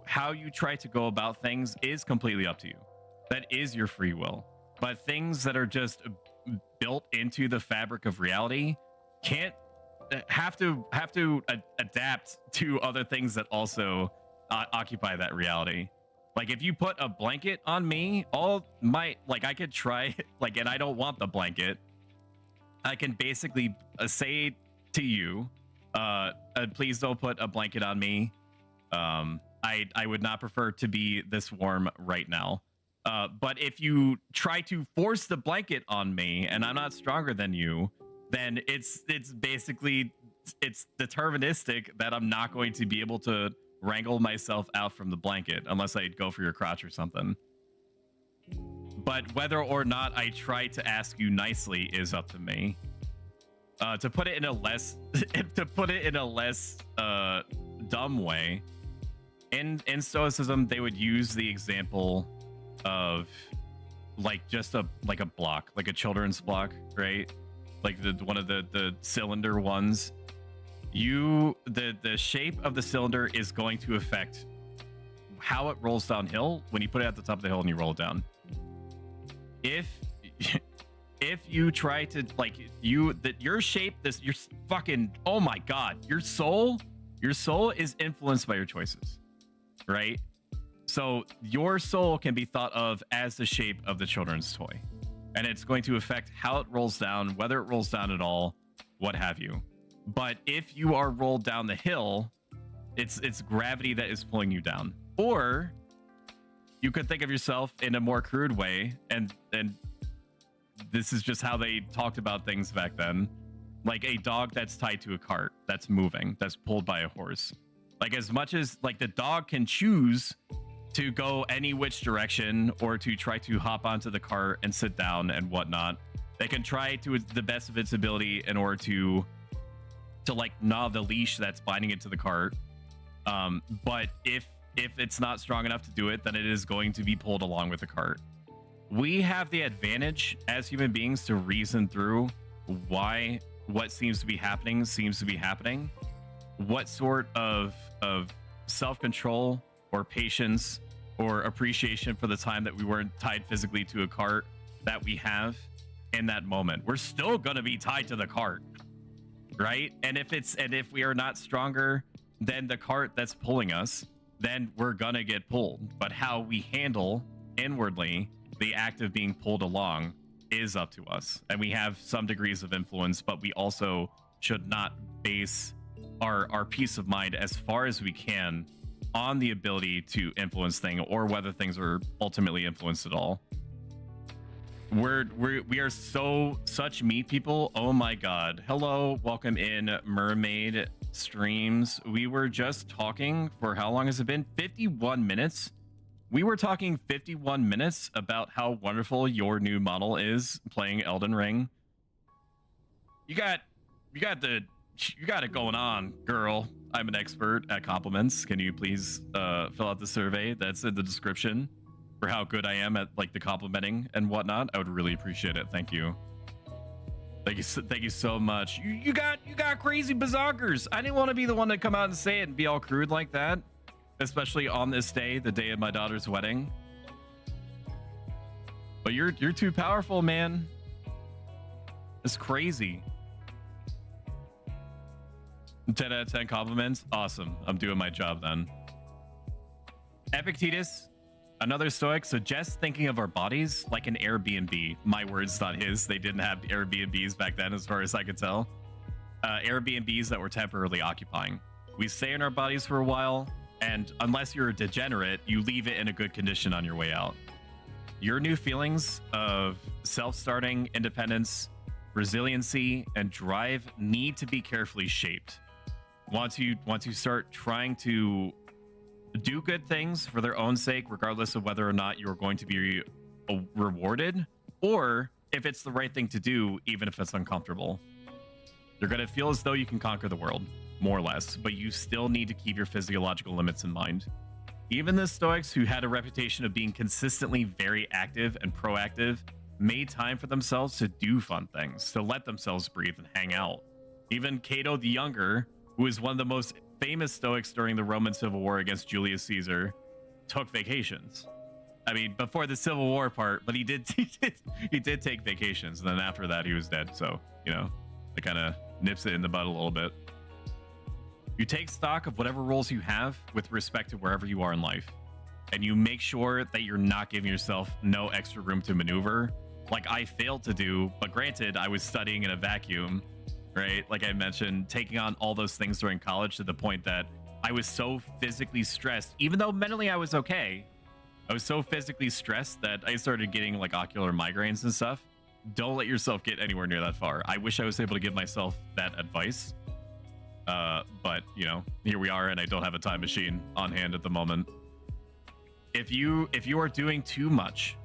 how you try to go about things is completely up to you. That is your free will. But things that are just built into the fabric of reality can't have to adapt to other things that also occupy that reality. Like if you put a blanket on me, I could try, like, and I don't want the blanket. I can basically to you. Please don't put a blanket on me. I would not prefer to be this warm right now. But if you try to force the blanket on me and I'm not stronger than you, then it's basically it's deterministic that I'm not going to be able to wrangle myself out from the blanket unless I go for your crotch or something. But whether or not I try to ask you nicely is up to me. To put it in a less dumb way, in Stoicism they would use the example of like just a block, like a children's block, right? Like one of the cylinder ones. The shape of the cylinder is going to affect how it rolls downhill when you put it at the top of the hill and you roll it down. If you try to your shape, your fucking, oh my god, your soul is influenced by your choices, right? So your soul can be thought of as the shape of the children's toy, and it's going to affect how it rolls down, whether it rolls down at all, what have you. But if you are rolled down the hill, it's gravity that is pulling you down. Or you could think of yourself in a more crude way, and this is just how they talked about things back then, like a dog that's tied to a cart that's moving, that's pulled by a horse. Like, as much as like the dog can choose to go any which direction or to try to hop onto the cart and sit down and whatnot, they can try to the best of its ability in order to like gnaw the leash that's binding it to the cart. But if it's not strong enough to do it, then it is going to be pulled along with the cart. We have the advantage as human beings to reason through why what seems to be happening, what sort of self-control or patience or appreciation for the time that we weren't tied physically to a cart that we have in that moment. We're still going to be tied to the cart, right? And if we are not stronger than the cart that's pulling us, then we're gonna get pulled. But how we handle inwardly the act of being pulled along is up to us. And we have some degrees of influence, but we also should not base our peace of mind as far as we can on the ability to influence things or whether things are ultimately influenced at all. We are such meat people. Oh my god. Hello, welcome in Mermaid Streams. We were just talking for how long has it been? 51 minutes. We were talking 51 minutes about how wonderful your new model is playing Elden Ring. You got it going on, girl. I'm an expert at compliments. Can you please fill out the survey that's in the description for how good I am at like the complimenting and whatnot? I would really appreciate it. Thank you. Thank you so much. You got crazy bazonkers. I didn't want to be the one to come out and say it and be all crude like that, especially on this day, the day of my daughter's wedding. But you're too powerful, man. It's crazy. 10 out of 10 compliments. Awesome. I'm doing my job then. Epictetus, another Stoic, suggests thinking of our bodies like an Airbnb. My words, not his. They didn't have Airbnbs back then, as far as I could tell. Airbnbs that were temporarily occupying. We stay in our bodies for a while, and unless you're a degenerate, you leave it in a good condition on your way out. Your new feelings of self-starting, independence, resiliency, and drive need to be carefully shaped. Once you start trying to do good things for their own sake, regardless of whether or not you're going to be rewarded, or if it's the right thing to do, even if it's uncomfortable. You're going to feel as though you can conquer the world, more or less, but you still need to keep your physiological limits in mind. Even the Stoics, who had a reputation of being consistently very active and proactive, made time for themselves to do fun things, to let themselves breathe and hang out. Even Cato the Younger, who is one of the most famous Stoics during the Roman Civil War against Julius Caesar, took vacations. I mean, before the Civil War part, but he did take vacations, and then after that he was dead. So, you know, it kind of nips it in the bud a little bit. You take stock of whatever roles you have with respect to wherever you are in life, and you make sure that you're not giving yourself no extra room to maneuver, like I failed to do. But granted, I was studying in a vacuum, right? Like I mentioned, taking on all those things during college to the point that I was so physically stressed, even though mentally I was okay. I was so physically stressed that I started getting like ocular migraines and stuff. Don't let yourself get anywhere near that far. I wish I was able to give myself that advice. But you know, here we are, and I don't have a time machine on hand at the moment. If you are doing too much,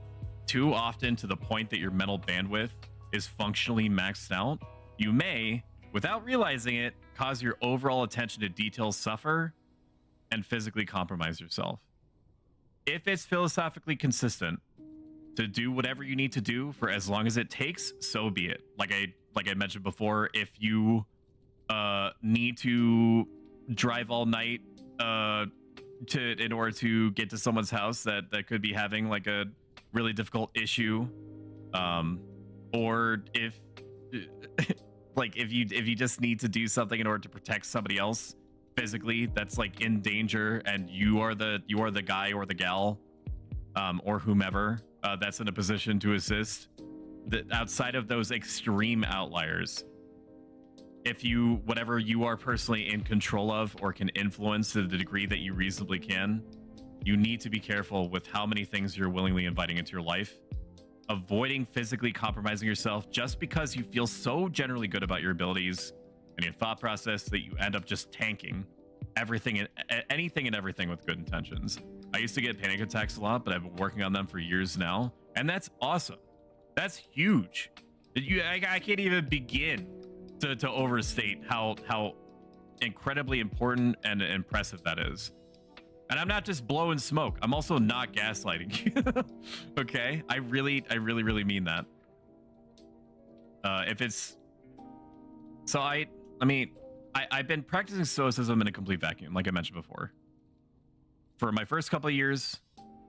too often, to the point that your mental bandwidth is functionally maxed out, you may, without realizing it, cause your overall attention to detail suffer and physically compromise yourself. If it's philosophically consistent to do whatever you need to do for as long as it takes, so be it. Like I mentioned before, if you need to drive all night in order to get to someone's house that could be having like a really difficult issue, or if like if you just need to do something in order to protect somebody else physically that's like in danger, and you are the guy or the gal, or whomever that's in a position to assist, that outside of those extreme outliers, if you, whatever you are personally in control of or can influence to the degree that you reasonably can, you need to be careful with how many things you're willingly inviting into your life. Avoiding physically compromising yourself just because you feel so generally good about your abilities and your thought process that you end up just tanking everything and anything and everything with good intentions. I used to get panic attacks a lot, but I've been working on them for years now, and that's awesome. That's huge. I can't even begin to overstate how incredibly important and impressive that is. And I'm not just blowing smoke. I'm also not gaslighting you. Okay? I really mean that. If it's... So I've been practicing Stoicism in a complete vacuum, like I mentioned before. For my first couple of years,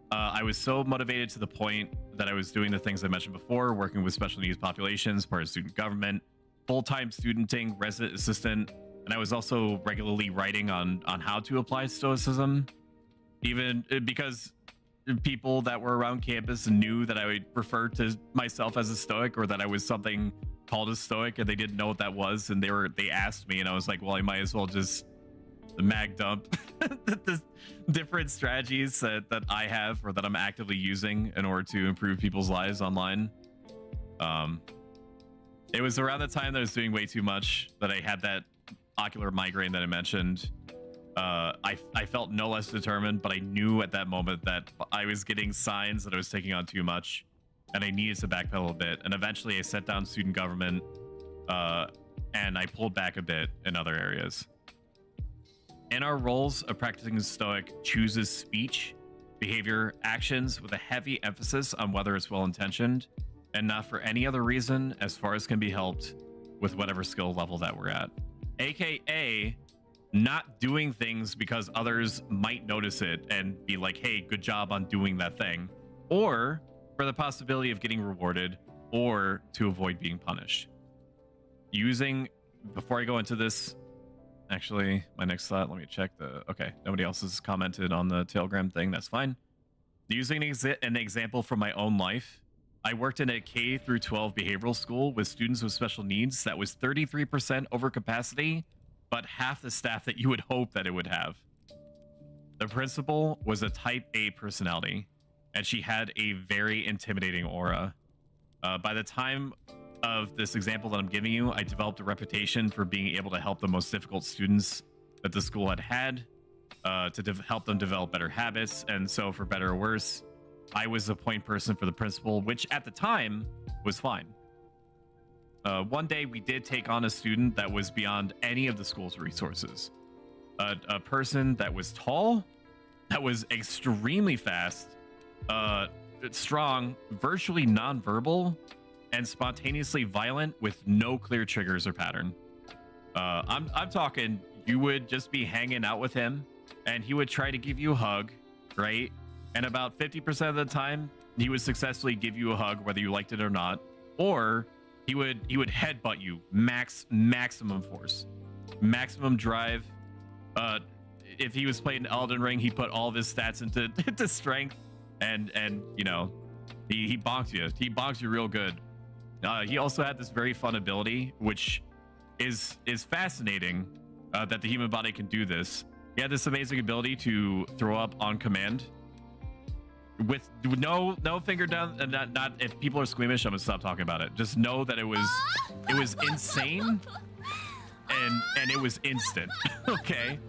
I was so motivated to the point that I was doing the things I mentioned before, working with special needs populations, part of student government, full-time studenting, resident assistant, and I was also regularly writing on how to apply Stoicism, even because people that were around campus knew that I would refer to myself as a Stoic, or that I was something called a Stoic, and they didn't know what that was, and they asked me, and I was like, well, I might as well just mag dump the different strategies that I have or that I'm actively using in order to improve people's lives online. It was around the time that I was doing way too much that I had that ocular migraine that I mentioned. I felt no less determined, but I knew at that moment that I was getting signs that I was taking on too much, and I needed to backpedal a bit. And eventually I set down student government, and I pulled back a bit in other areas. In our roles, a practicing Stoic chooses speech, behavior, actions with a heavy emphasis on whether it's well-intentioned, and not for any other reason as far as can be helped with whatever skill level that we're at. AKA not doing things because others might notice it and be like, hey, good job on doing that thing, or for the possibility of getting rewarded, or to avoid being punished. Before I go into this, actually, my next thought, let me check okay, nobody else has commented on the Telegram thing, that's fine. Using an example from my own life, I worked in a K through 12 behavioral school with students with special needs that was 33% over capacity, but half the staff that you would hope that it would have. The principal was a type A personality, and she had a very intimidating aura. By the time of this example that I'm giving you, I developed a reputation for being able to help the most difficult students that the school had to help them develop better habits. And so, for better or worse, I was the point person for the principal, which at the time was fine. One day we did take on a student that was beyond any of the school's resources. A person that was tall, that was extremely fast, strong, virtually nonverbal, and spontaneously violent with no clear triggers or pattern. I'm talking, you would just be hanging out with him and he would try to give you a hug, right? And about 50% of the time, he would successfully give you a hug, whether you liked it or not, or he would headbutt you, maximum force, maximum drive. If he was playing Elden Ring, he put all of his stats into strength, and you know, he bonks you. He bonks you real good. He also had this very fun ability, which is fascinating that the human body can do this. He had this amazing ability to throw up on command with no finger down. And not if people are squeamish, I'm gonna stop talking about it. Just know that it was insane and it was instant. Okay,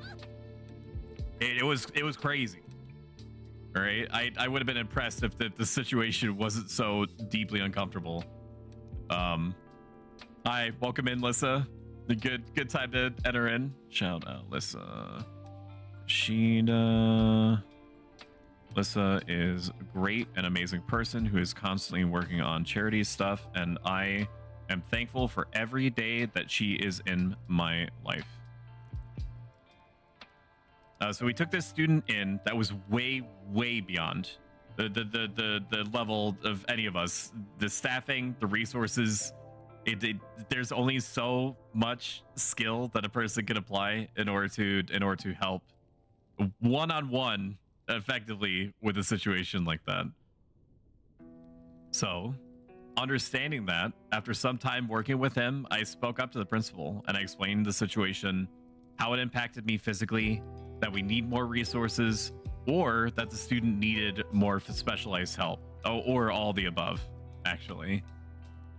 it was crazy. All right, I would have been impressed if the situation wasn't so deeply uncomfortable. Hi, welcome in, Lissa. The good time to enter in. Shout out, Lissa. Sheena. Lissa is a great and amazing person who is constantly working on charity stuff, and I am thankful for every day that she is in my life. So we took this student in that was way beyond the level of any of us. The staffing, the resources. There's only so much skill that a person can apply in order to help one-on-one effectively with a situation like that. So, understanding that, after some time working with him, I spoke up to the principal and I explained the situation, how it impacted me physically, that we need more resources, or that the student needed more specialized help, or all the above, actually.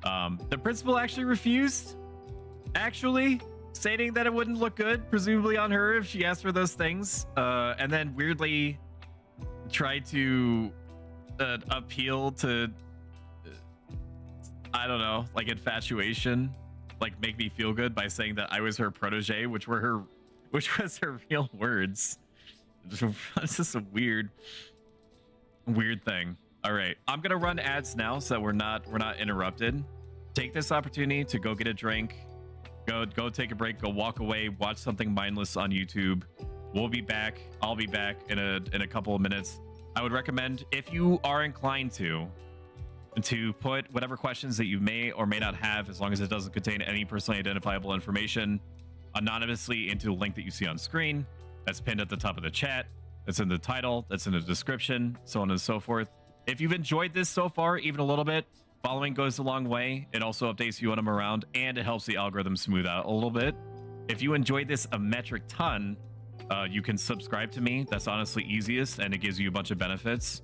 The principal actually refused, stating that it wouldn't look good, presumably on her if she asked for those things, and then weirdly tried to appeal to, I don't know, like infatuation, like make me feel good by saying that I was her protege, which was her real words. It's just a weird thing. All right, I'm gonna run ads now so that we're not interrupted. Take this opportunity to go get a drink, go take a break, go walk away, watch something mindless on YouTube. We'll be back. I'll be back in a couple of minutes. I would recommend, if you are inclined to put whatever questions that you may or may not have, as long as it doesn't contain any personally identifiable information, anonymously into the link that you see on screen. That's pinned at the top of the chat. That's in the title. That's in the description, so on and so forth. If you've enjoyed this so far, even a little bit, following goes a long way. It also updates you when I'm around, and it helps the algorithm smooth out a little bit. If you enjoyed this a metric ton, you can subscribe to me. That's honestly easiest, and it gives you a bunch of benefits.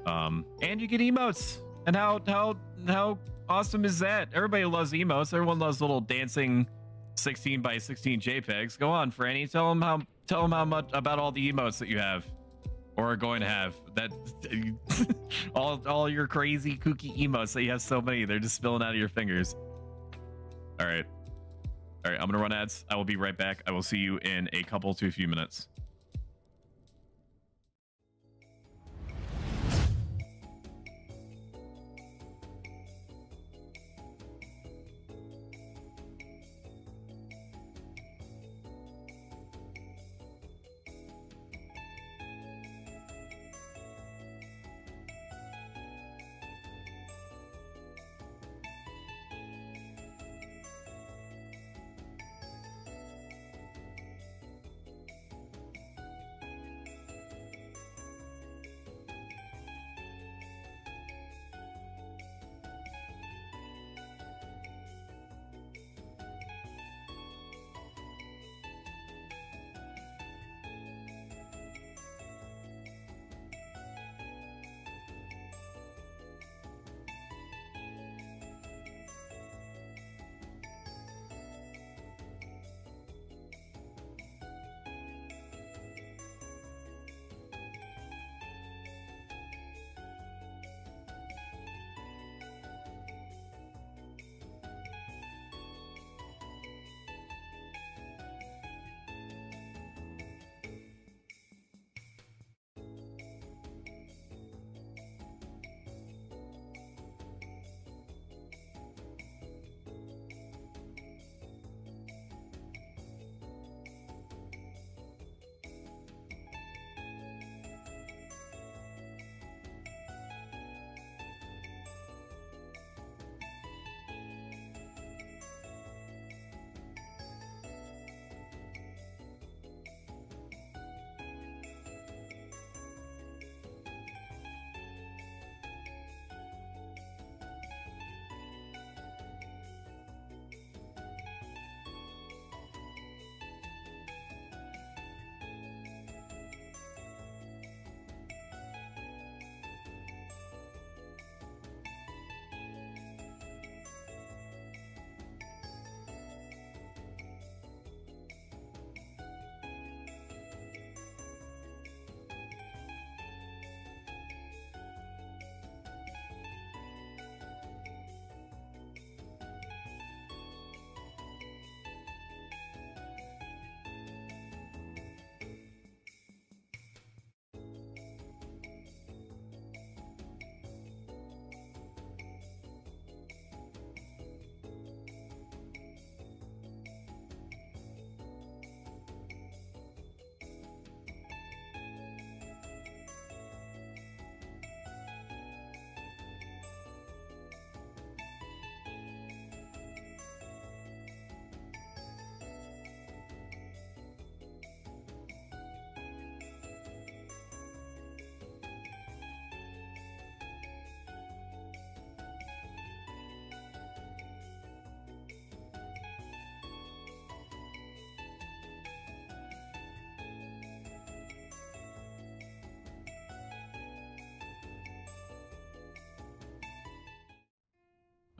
And you get emotes. And how awesome is that? Everybody loves emotes. Everyone loves little dancing 16 by 16 JPEGs. Go on, Franny. Tell them how much about all the emotes that you have or are going to have. That all your crazy kooky emotes that you have so many. They're just spilling out of your fingers. All right, I'm gonna run ads. I will be right back. I will see you in a couple to a few minutes.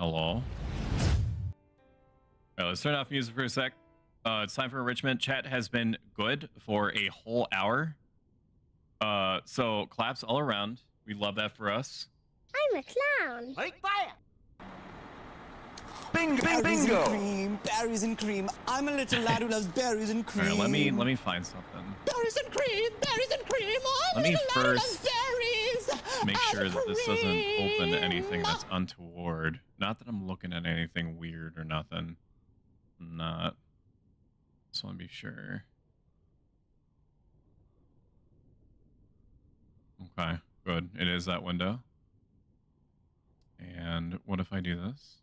Hello. All right, let's turn off music for a sec. It's time for enrichment. Chat has been good for a whole hour. So claps all around. We love that for us. I'm a clown. Take that! Bingo! Berries and cream, berries and cream. I'm a little lad who loves berries and All cream. right, let me find something. Berries and cream, berries and cream. I'm Let a me little lad who first loves berries. Make and sure that this doesn't open to cream. anything that's untoward. Not that I'm looking at anything weird or nothing. I'm not. Just want to be sure. Okay, good. It is that window. And what if I do this?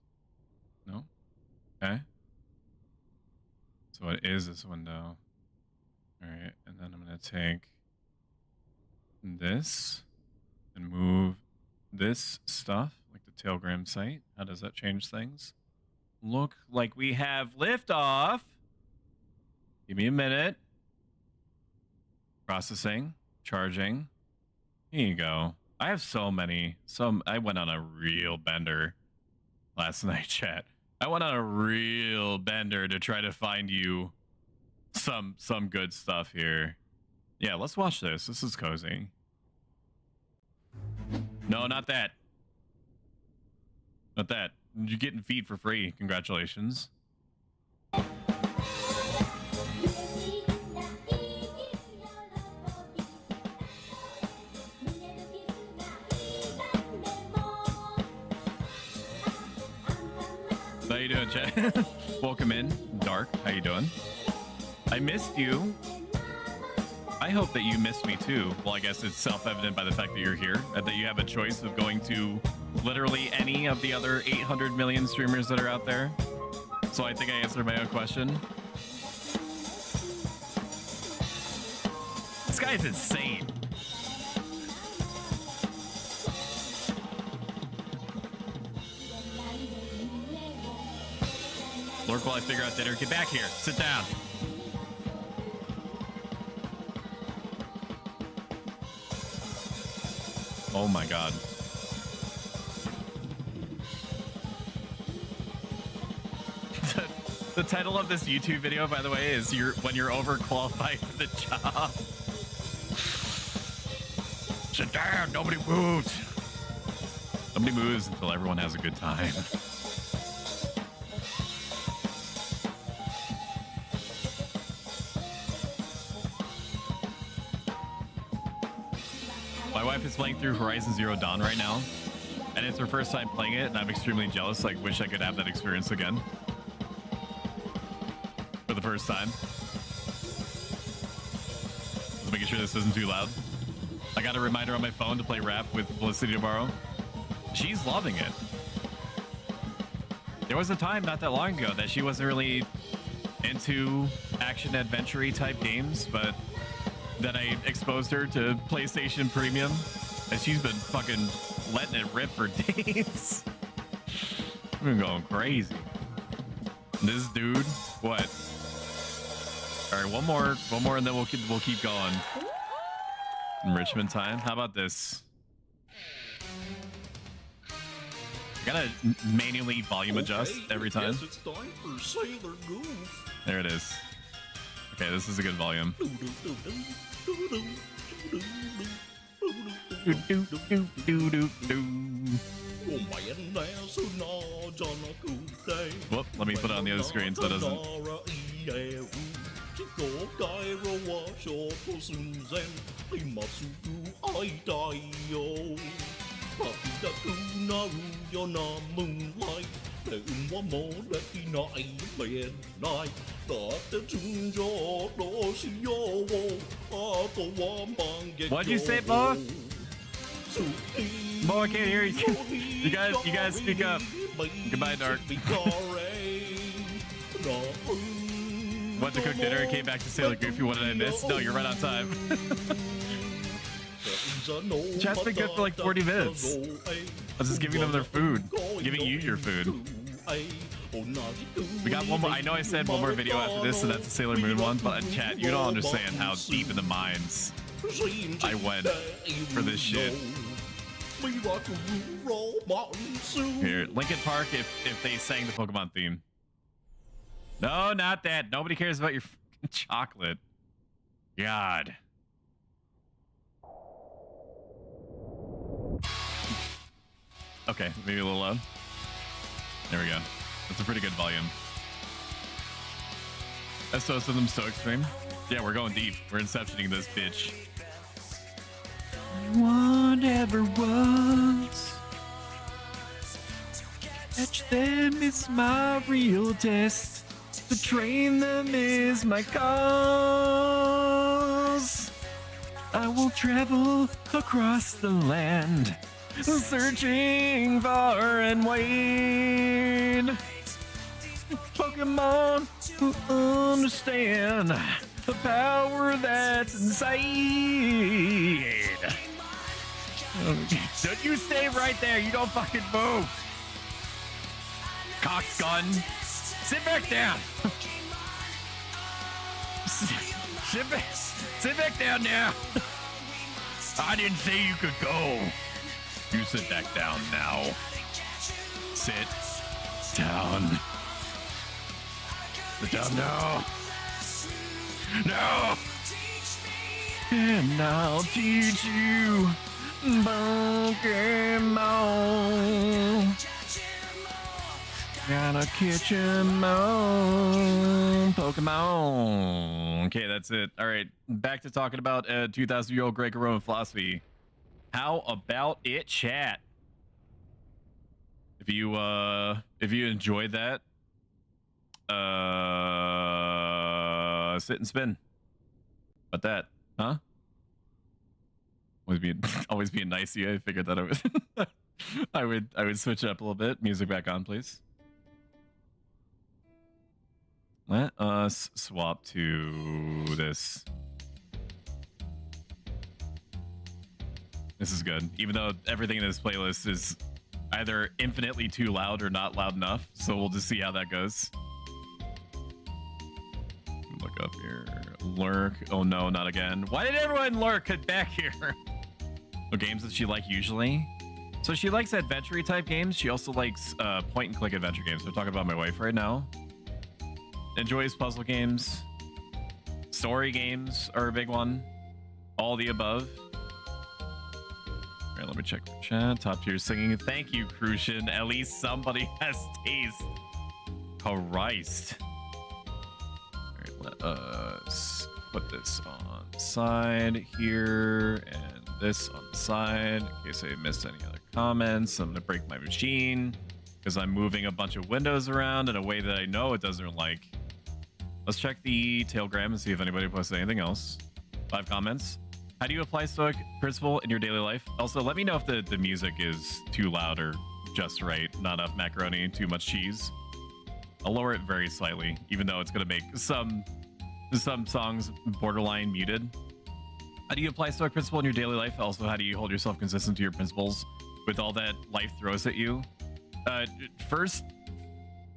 No? Okay. So it is this window. Alright, and then I'm going to take this and move this stuff, like the Tailgram site. How does that change things? Look like we have liftoff. Give me a minute. Processing, charging. Here you go. I have so many. I went on a real bender last night, chat. I went on a real bender to try to find you some good stuff here. Yeah, let's watch this. This is cozy. No, not that. Not that. You're getting feed for free. Congratulations. How you doing, chat? Welcome in, Dark. How you doing? I missed you. I hope that you missed me too. Well, I guess it's self-evident by the fact that you're here, and that you have a choice of going to literally any of the other 800 million streamers that are out there. So I think I answered my own question. This guy's insane. Lurk while I figure out dinner. Get back here. Sit down. Oh my god. The title of this YouTube video, by the way, is when you're overqualified for the job. Sit down. Nobody moves. Nobody moves until everyone has a good time. My wife is playing through Horizon Zero Dawn right now, and it's her first time playing it, and I'm extremely jealous. Like, wish I could have that experience again. For the first time. Just making sure this isn't too loud. I got a reminder on my phone to play rap with Felicity tomorrow. She's loving it. There was a time not that long ago that she wasn't really into action-adventure-y type games, but that I exposed her to PlayStation Premium, and she's been fucking letting it rip for days. I've been going crazy. This dude, what? All right, one more, and then we'll keep going. Enrichment time. How about this? I gotta manually volume adjust every time. Yes, it's time for Sailor Goof. There it is. Okay, this is a good volume. Whoop, let me put it on the other screen so it doesn't. What'd you say, Bo? Bo, I can't hear you. You guys speak up. Goodbye, Dark. Went to cook dinner and came back to Sailor Goofy. What did I miss? No, you're right on time. Chat's been good for like 40 minutes. I was just giving them their food. Giving you your food. We got one more. I know I said one more video after this, and that's the Sailor Moon one, but chat, you don't understand how deep in the mines I went for this shit. me like a raw monsoon. Here, Linkin Park, if they sang the Pokemon theme. No, not that. Nobody cares about your fucking chocolate. God. Okay, maybe a little loud. There we go. That's a pretty good volume. Stoicism, so extreme. Yeah, we're going deep. We're inceptioning this bitch. Whatever was, catch them is my real test. To train them is my cause. I will travel across the land, searching far and wide. Pokemon who understand the power that's inside. Don't you stay right there. You don't fucking move. Cox gun. Sit back down. Sit back down now. I didn't say you could go. You sit back down now. Sit down. Sit down now. No. And I'll teach you Pokemon. Gotta catch 'em all. Pokemon. Okay, that's it. All right, back to talking about 2,000-year-old Greco-Roman philosophy. How about it, chat? If you enjoyed that, sit and spin. About that, huh? Always being nice to you. I figured that I would switch it up a little bit. Music back on, please. Let us swap to this. This is good, even though everything in this playlist is either infinitely too loud or not loud enough. So we'll just see how that goes. Look up here. Lurk. Oh no, not again. Why did everyone lurk? Get back here. What games does she like usually? So she likes adventure type games. She also likes point and click adventure games. We're talking about my wife right now. Enjoys puzzle games. Story games are a big one. All the above. All right, let me check the chat. Top tier singing. Thank you, Crucian. At least somebody has taste. Christ. All right, let us put this on the side here and this on the side in case I missed any other comments. I'm gonna break my machine because I'm moving a bunch of windows around in a way that I know it doesn't like. Let's check the Tailgram and see if anybody posted anything else. 5 comments. How do you apply Stoic principle in your daily life? Also, let me know if the music is too loud or just right. Not enough macaroni, too much cheese. I'll lower it very slightly, even though it's going to make some songs borderline muted. How do you apply Stoic principle in your daily life? Also, how do you hold yourself consistent to your principles with all that life throws at you? First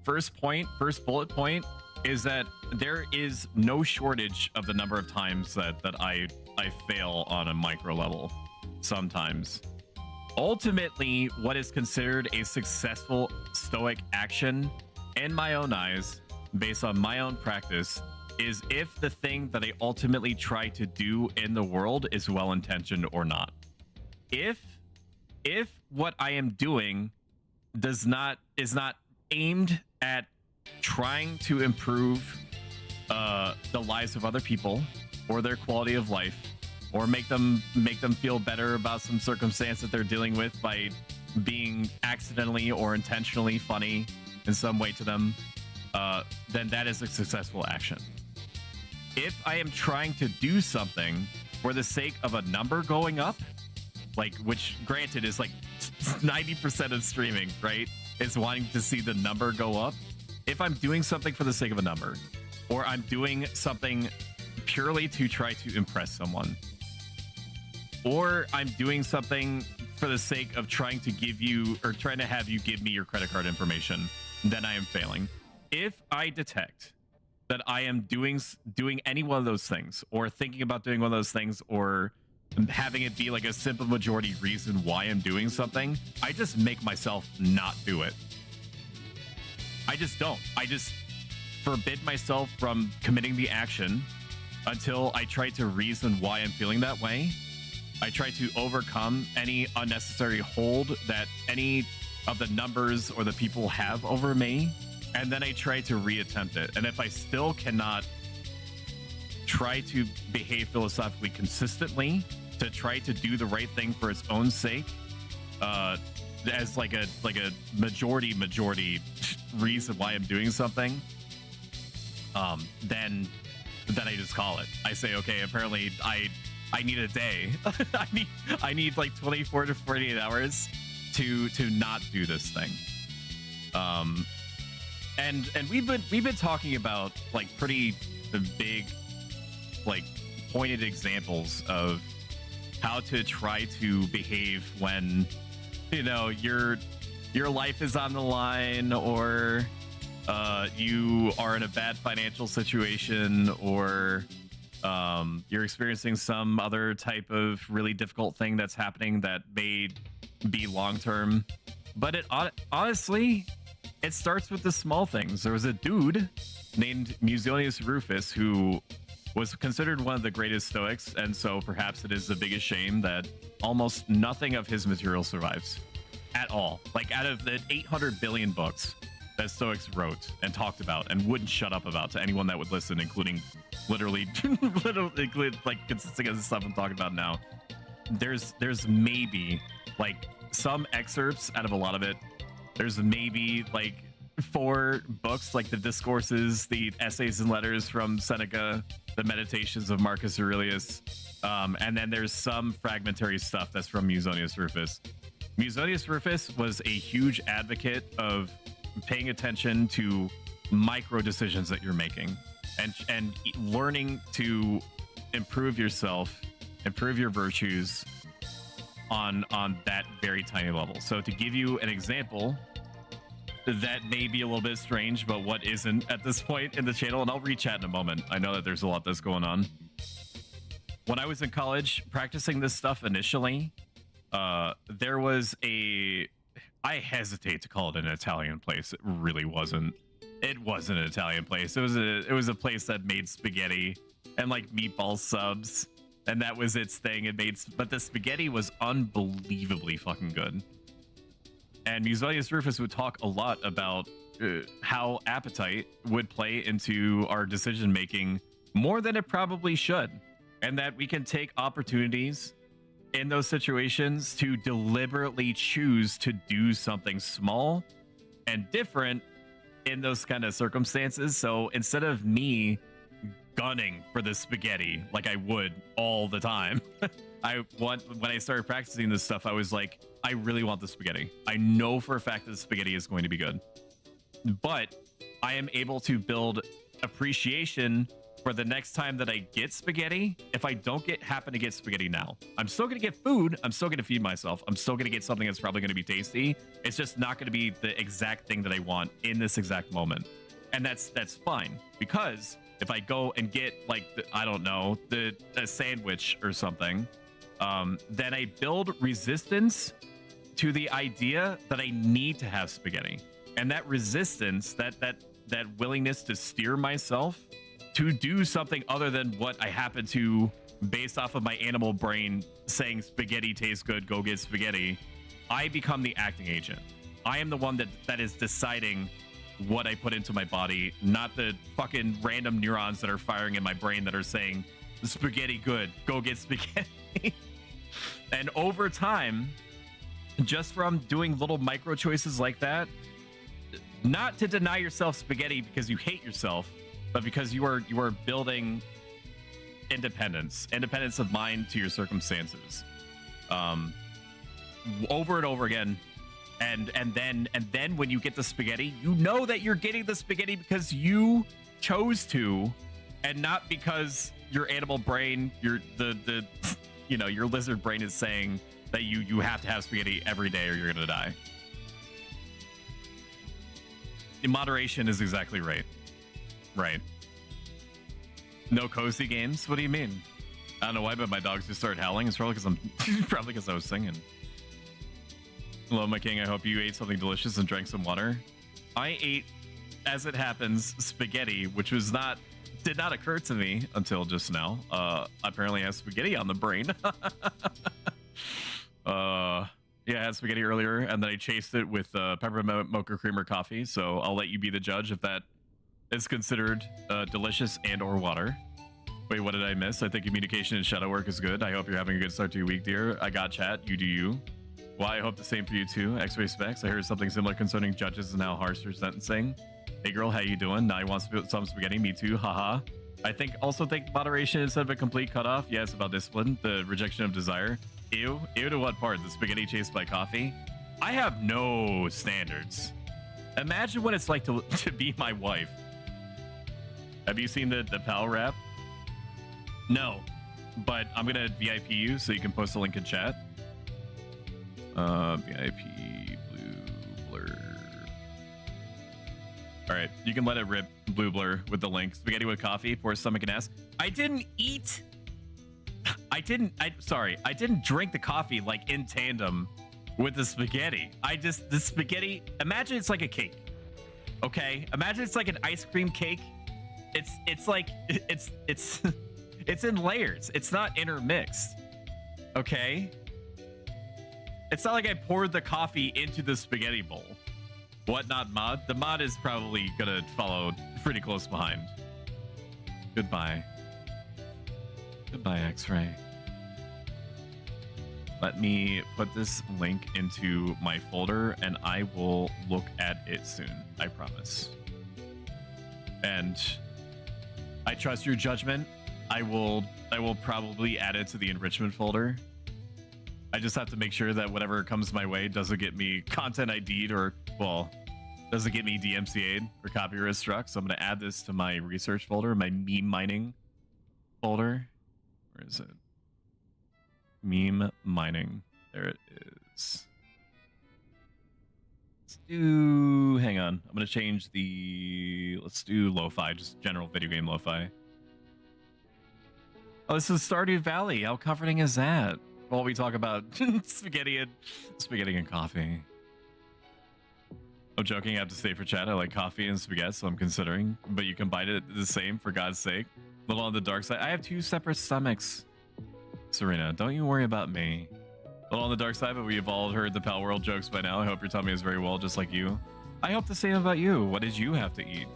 bullet point is that there is no shortage of the number of times that I fail on a micro level sometimes. Ultimately, what is considered a successful Stoic action in my own eyes, based on my own practice, is if the thing that I ultimately try to do in the world is well-intentioned or not. If what I am doing is not aimed at trying to improve the lives of other people or their quality of life, or make them feel better about some circumstance that they're dealing with by being accidentally or intentionally funny in some way to them, then that is a successful action. If I am trying to do something for the sake of a number going up, like, which granted is like 90% of streaming, right? Is wanting to see the number go up. If I'm doing something for the sake of a number, or I'm doing something purely to try to impress someone, or I'm doing something for the sake of trying to give you or trying to have you give me your credit card information, then I am failing. If I detect that I am doing any one of those things, or thinking about doing one of those things, or having it be like a simple majority reason why I'm doing something, I just make myself not do it. I just don't. I just forbid myself from committing the action until I try to reason why I'm feeling that way. I try to overcome any unnecessary hold that any of the numbers or the people have over me, and then I try to reattempt it. And if I still cannot try to behave philosophically consistently, to try to do the right thing for its own sake, as like a majority reason why I'm doing something, then I just call it. I say, okay, apparently I need a day. I need like 24 to 48 hours to not do this thing. And we've been talking about like pretty big, like pointed examples of how to try to behave when, you know, your life is on the line, or you are in a bad financial situation, or you're experiencing some other type of really difficult thing that's happening that may be long term. But honestly, it starts with the small things. There was a dude named Musonius Rufus who was considered one of the greatest Stoics, and so perhaps it is the biggest shame that almost nothing of his material survives at all. Like, out of the 800 billion books that Stoics wrote and talked about and wouldn't shut up about to anyone that would listen, including literally like consisting of the stuff I'm talking about now, there's maybe like some excerpts out of a lot of it. There's maybe like 4 books, like the Discourses, the Essays and Letters from Seneca, the Meditations of Marcus Aurelius, and then there's some fragmentary stuff that's from Musonius Rufus. Musonius Rufus was a huge advocate of paying attention to micro decisions that you're making, and learning to improve yourself, improve your virtues on that very tiny level. So to give you an example that may be a little bit strange, but what isn't at this point in the channel, and I'll re-chat in a moment. I know that there's a lot that's going on. When I was in college practicing this stuff initially, there was I hesitate to call it an Italian place. It really wasn't. It wasn't an Italian place. It was a place that made spaghetti and like meatball subs, and that was its thing. But the spaghetti was unbelievably fucking good. And Musonius Rufus would talk a lot about how appetite would play into our decision making more than it probably should, and that we can take opportunities in those situations to deliberately choose to do something small and different in those kind of circumstances. So instead of me gunning for the spaghetti like I would all the time, when I started practicing this stuff, I was like, I really want the spaghetti. I know for a fact that the spaghetti is going to be good, but I am able to build appreciation for the next time that I get spaghetti. If I don't happen to get spaghetti now, I'm still going to get food. I'm still going to feed myself. I'm still going to get something that's probably going to be tasty. It's just not going to be the exact thing that I want in this exact moment. And that's fine, because if I go and get like, a sandwich or something, then I build resistance to the idea that I need to have spaghetti. And that resistance, that willingness to steer myself to do something other than what I happen to, based off of my animal brain saying spaghetti tastes good, go get spaghetti, I become the acting agent. I am the one that is deciding what I put into my body, not the fucking random neurons that are firing in my brain that are saying spaghetti good, go get spaghetti. And over time, just from doing little micro choices like that, not to deny yourself spaghetti because you hate yourself, but because you are building independence of mind to your circumstances, over and over again. And then when you get the spaghetti, you know that you're getting the spaghetti because you chose to, and not because your animal brain, your lizard brain is saying that you have to have spaghetti every day or you're gonna die. In moderation is exactly right. Right. No cozy games? What do you mean? I don't know why, but my dogs just started howling. It's probably because probably because I was singing. Hello, my king. I hope you ate something delicious and drank some water. I ate, as it happens, spaghetti, which did not occur to me until just now. Apparently I have spaghetti on the brain. Yeah, I had spaghetti earlier, and then I chased it with peppermint mocha creamer coffee. So I'll let you be the judge if that is considered delicious and or water. Wait, what did I miss? I think communication and shadow work is good. I hope you're having a good start to your week, dear. I got chat. You do you. Well, I hope the same for you too. X-ray specs. I heard something similar concerning judges and how harsh their sentencing. Hey girl, how you doing? Now you want some spaghetti? Me too. Haha. I also think moderation instead of a complete cutoff. Yeah, it's about discipline. The rejection of desire. Ew. Ew to what part? The spaghetti chased by coffee? I have no standards. Imagine what it's like to be my wife. Have you seen the PAL rap? No, but I'm gonna VIP you so you can post a link in chat. VIP blue blur. All right, you can let it rip, blue blur, with the link. Spaghetti with coffee, poor stomach and ass. I didn't eat. I didn't drink the coffee like in tandem with the spaghetti. The spaghetti, imagine it's like a cake. Okay, imagine it's like an ice cream cake. It's like it's in layers. It's not intermixed. Okay? It's not like I poured the coffee into the spaghetti bowl. What not mod? The mod is probably gonna follow pretty close behind. Goodbye. Goodbye, X-Ray. Let me put this link into my folder and I will look at it soon. I promise. And I trust your judgment. I will probably add it to the enrichment folder. I just have to make sure that whatever comes my way doesn't get me content ID'd or, well, doesn't get me DMCA'd or copyright struck. So I'm going to add this to my research folder, my meme mining folder. Where is it? Meme mining. There it is. Let's do, hang on. I'm going to change let's do lo-fi, just general video game lo-fi. Oh, this is Stardew Valley. How comforting is that? While we talk about spaghetti and coffee. I'm joking. I have to stay for chat. I like coffee and spaghetti, so I'm considering. But you combine it the same, for God's sake. A little on the dark side. I have 2 separate stomachs. Serena, don't you worry about me. A little on the dark side, but we've all heard the Pal World jokes by now. I hope your tummy is very well, just like you. I hope the same about you. What did you have to eat?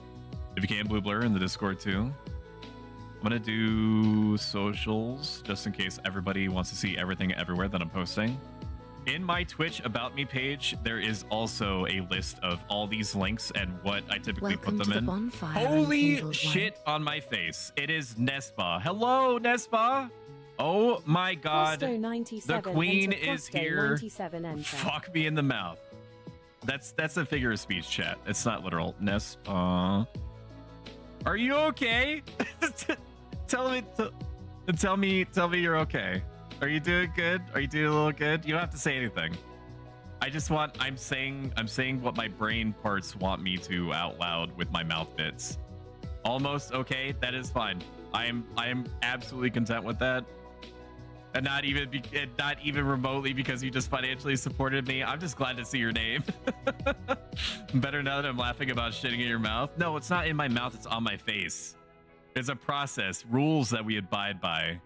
If you can, Blue Blur in the Discord too. I'm gonna do socials just in case everybody wants to see everything everywhere that I'm posting. In my Twitch About Me page, there is also a list of all these links and what I typically put them in. Holy shit on my face. It is Nespa. Hello, Nespa. Oh my god. The queen is here. Fuck me in the mouth. That's a figure of speech, chat. It's not literal. Nespa. Are you okay? Tell me you're okay. Are you doing good? Are you doing a little good? You don't have to say anything. I'm saying what my brain parts want me to out loud with my mouth bits. Almost okay. That is fine. I am absolutely content with that. And not even remotely because you just financially supported me. I'm just glad to see your name. Better now that I'm laughing about shitting in your mouth. No, it's not in my mouth. It's on my face. It's a process, rules that we abide by.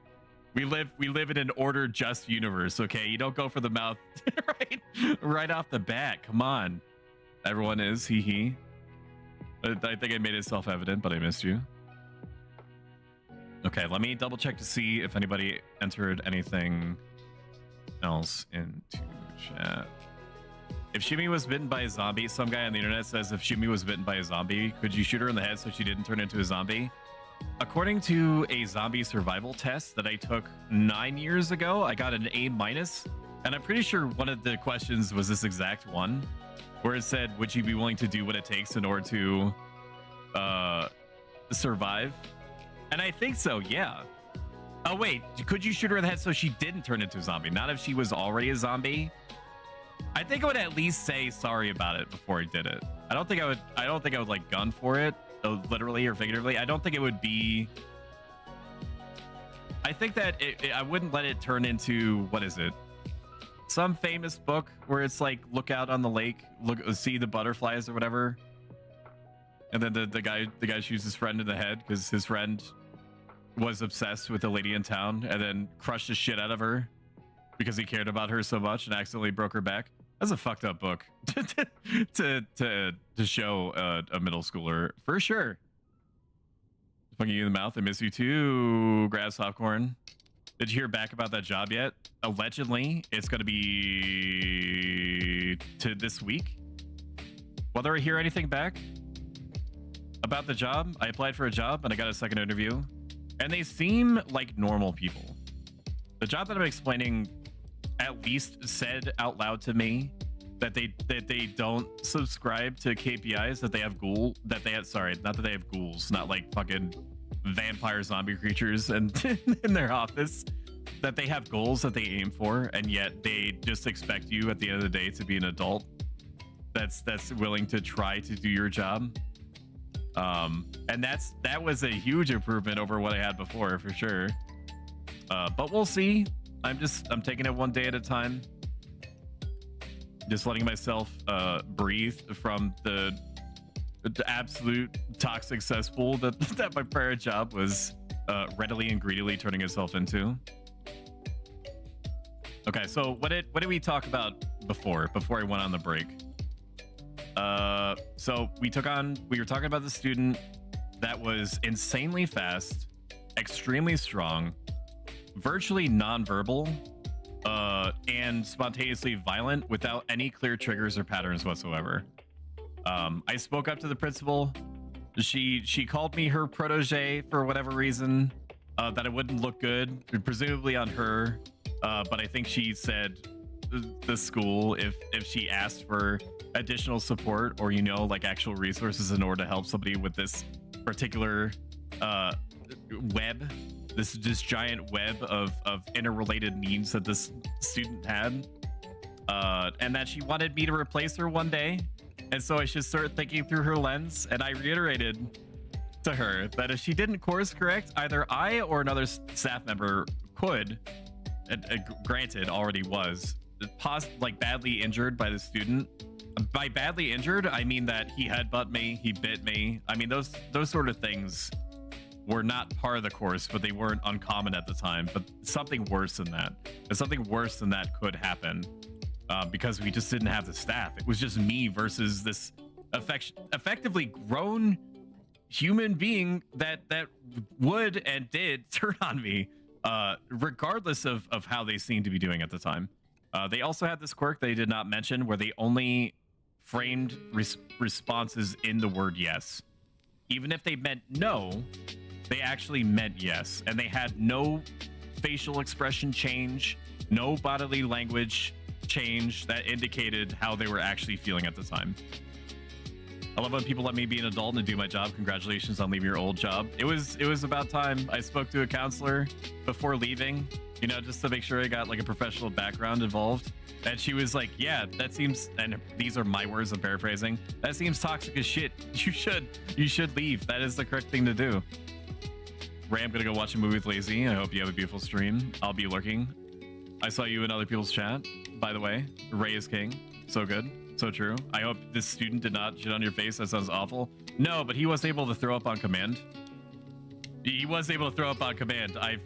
We live in an ordered, just universe. Okay, you don't go for the mouth right off the bat. Come on, everyone is he. I think I made it self-evident, but I missed you. Okay, let me double check to see if anybody entered anything else into chat. If Shimi was bitten by a zombie, some guy on the internet says if Shimi was bitten by a zombie, could you shoot her in the head so she didn't turn into a zombie? According to a zombie survival test that I took 9 years ago, I got an A-, and I'm pretty sure one of the questions was this exact one, where it said, would you be willing to do what it takes in order to survive? And I think so, yeah. Oh, wait, could you shoot her in the head so she didn't turn into a zombie? Not if she was already a zombie. I think I would at least say sorry about it before I did it. I don't think I would like gun for it, literally or figuratively. I don't think it would be I think that I wouldn't let it turn into, what is it? Some famous book where it's like, look out on the lake, see the butterflies or whatever. And then the guy shoots his friend in the head because his friend was obsessed with a lady in town and then crushed the shit out of her because he cared about her so much and accidentally broke her back. That's a fucked up book to show a middle schooler for sure. Fucking you in the mouth. I miss you too, Grass Popcorn. Did you hear back about that job yet? Allegedly, it's going to be to this week. Whether I hear anything back about the job, I applied for a job and I got a second interview, and they seem like normal people. The job that I'm explaining at least said out loud to me that they don't subscribe to KPIs, that they have sorry, not that they have ghouls, not like fucking vampire zombie creatures and in their office, that they have goals that they aim for, and yet they just expect you at the end of the day to be an adult that's willing to try to do your job. And that was a huge improvement over what I had before for sure. But we'll see. I'm taking it one day at a time. Just letting myself breathe from the absolute toxic cesspool that my prior job was readily and greedily turning itself into. Okay, so what did we talk about before I went on the break? So we were talking about the student that was insanely fast, extremely strong, virtually nonverbal, and spontaneously violent without any clear triggers or patterns whatsoever. I spoke up to the principal. She called me her protege for whatever reason, that it wouldn't look good, presumably on her. But I think she said the school, if she asked for additional support or, like actual resources in order to help somebody with this particular web, this giant web of interrelated needs that this student had, and that she wanted me to replace her one day. And so I should start thinking through her lens. And I reiterated to her that if she didn't course correct, either I or another staff member could, granted already was, like badly injured by the student. By badly injured, I mean that he headbutt me, he bit me. I mean, those sort of things were not part of the course, but they weren't uncommon at the time. But something worse than that. And something worse than that could happen. Because we just didn't have the staff. It was just me versus this effectively grown human being that would and did turn on me, regardless of how they seemed to be doing at the time. They also had this quirk they did not mention, where they only framed responses in the word yes. Even if they meant no, they actually meant yes. And they had no facial expression change, no bodily language change that indicated how they were actually feeling at the time. I love when people let me be an adult and do my job. Congratulations on leaving your old job. It was about time. I spoke to a counselor before leaving, just to make sure I got like a professional background involved. And she was like, yeah, that seems, and these are my words, I'm paraphrasing, that seems toxic as shit. You should leave. That is the correct thing to do. Ray, I'm gonna go watch a movie with Lazy. I hope you have a beautiful stream. I'll be lurking. I saw you in other people's chat, by the way. Ray is king. So good. So true. I hope this student did not shit on your face. That sounds awful. No, but he was able to throw up on command. He was able to throw up on command. I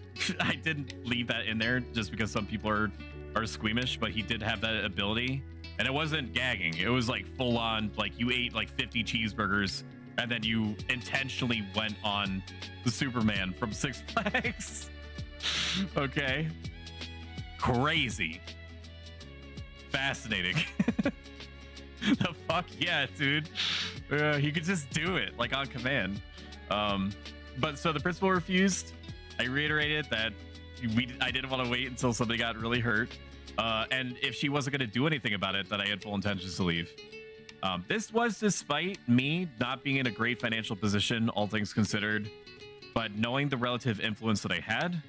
didn't leave that in there just because some people are squeamish, but he did have that ability. And it wasn't gagging. It was like full on, like you ate like 50 cheeseburgers and then you intentionally went on the Superman from Six Flags. Okay. Crazy. Fascinating. The fuck yeah, dude. He could just do it like on command. But so the principal refused. I reiterated that I didn't want to wait until somebody got really hurt, and if she wasn't going to do anything about it, that I had full intentions to leave. This was despite me not being in a great financial position, all things considered, but knowing the relative influence that I had,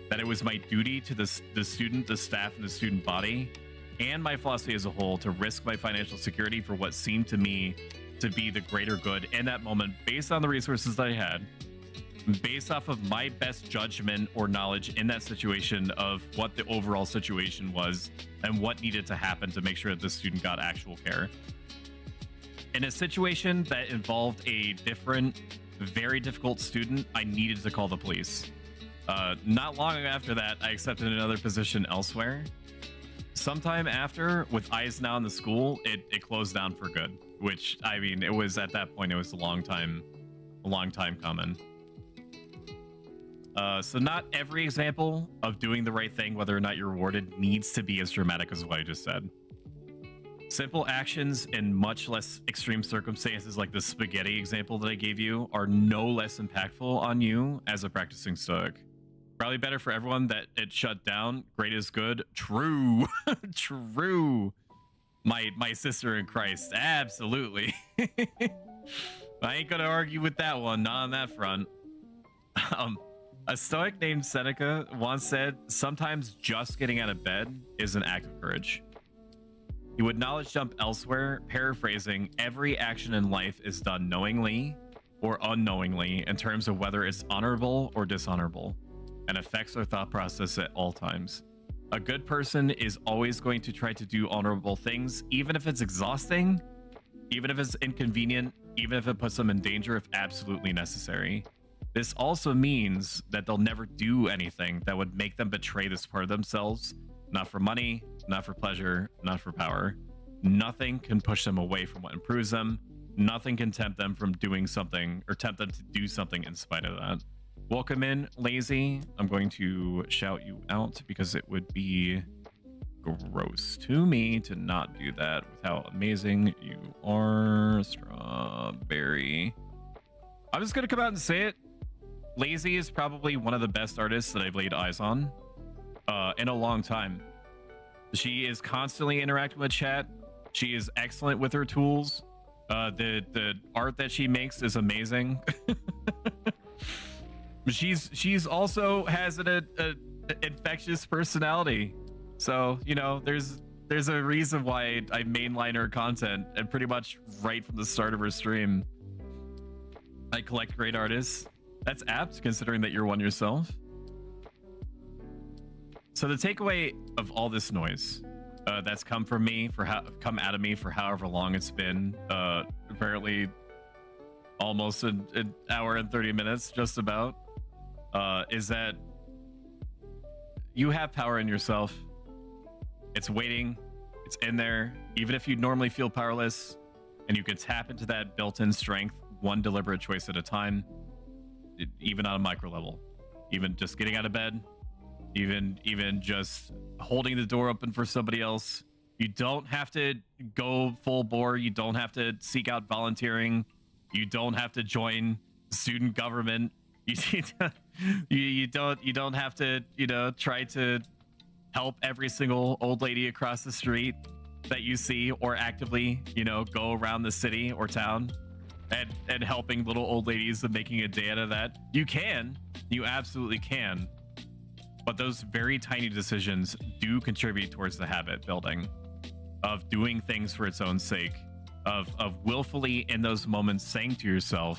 that it was my duty to the student, the staff, and the student body, and my philosophy as a whole to risk my financial security for what seemed to me to be the greater good in that moment based on the resources that I had. based off of my best judgment or knowledge in that situation of what the overall situation was and what needed to happen to make sure that the student got actual care. In a situation that involved a different, very difficult student, I needed to call the police. Not long after that, I accepted another position elsewhere. Sometime after, with eyes now in the school, it closed down for good. Which, I mean, it was at that point, it was a long time coming. So not every example of doing the right thing, whether or not you're rewarded, needs to be as dramatic as what I just said. Simple actions in much less extreme circumstances, like the spaghetti example that I gave you, are no less impactful on you as a practicing Stoic. Probably better for everyone that it shut down. Great is good. True. True. My sister in Christ. Absolutely. I ain't gonna argue with that one. Not on that front. A Stoic named Seneca once said, sometimes just getting out of bed is an act of courage. He would knowledge jump elsewhere, paraphrasing, every action in life is done knowingly or unknowingly in terms of whether it's honorable or dishonorable, and affects our thought process at all times. A good person is always going to try to do honorable things, even if it's exhausting, even if it's inconvenient, even if it puts them in danger if absolutely necessary. This also means that they'll never do anything that would make them betray this part of themselves, not for money, not for pleasure, not for power. Nothing can push them away from what improves them. Nothing can tempt them from doing something or tempt them to do something in spite of that. Welcome in, Lazy. I'm going to shout you out because it would be gross to me to not do that with how amazing you are, Strawberry. I'm just going to come out and say it. Lazy is probably one of the best artists that I've laid eyes on in a long time. She is constantly interacting with chat. She is excellent with her tools. The art that she makes is amazing. She's also has an infectious personality. So, you know, there's a reason why I mainline her content, and pretty much right from the start of her stream. I collect great artists. That's apt, considering that you're one yourself. So the takeaway of all this noise that's come from me come out of me for however long it's been, apparently almost an hour and 30 minutes, just about, is that you have power in yourself. It's waiting. It's in there. Even if you normally feel powerless, and you can tap into that built-in strength one deliberate choice at a time, even on a micro level, even just getting out of bed, even just holding the door open for somebody else. You don't have to go full bore. You don't have to seek out volunteering. You don't have to join student government. You don't have to, you know, try to help every single old lady across the street that you see, or actively, you know, go around the city or town and helping little old ladies and making a day out of that. You absolutely can. But those very tiny decisions do contribute towards the habit building of doing things for its own sake, of willfully in those moments saying to yourself,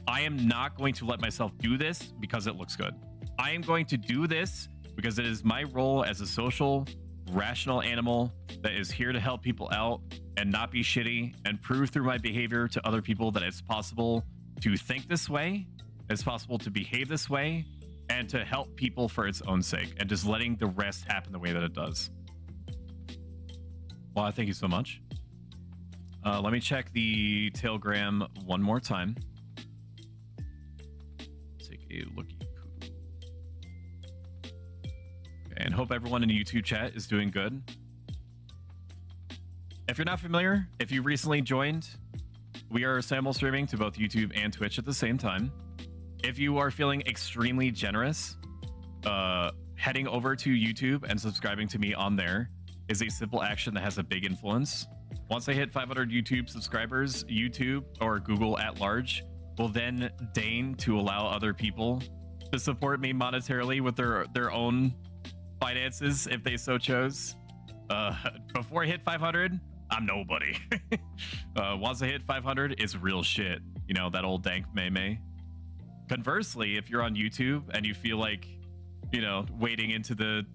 I am not going to let myself do this because it looks good. I am going to do this because it is my role as a social, rational animal that is here to help people out and not be shitty, and prove through my behavior to other people that it's possible to think this way, it's possible to behave this way, and to help people for its own sake, and just letting the rest happen the way that it does. Well, thank you so much. Let me check the Telegram one more time. Take a looky. Okay, and hope everyone in the YouTube chat is doing good. If you're not familiar, if you recently joined, we are simul streaming to both YouTube and Twitch at the same time. If you are feeling extremely generous, heading over to YouTube and subscribing to me on there is a simple action that has a big influence. Once I hit 500 YouTube subscribers, YouTube or Google at large will then deign to allow other people to support me monetarily with their own finances if they so chose. Before I hit 500, I'm nobody. Once I hit 500, it's real shit. You know, that old dank meme. Conversely, if you're on YouTube and you feel like, you know, wading into the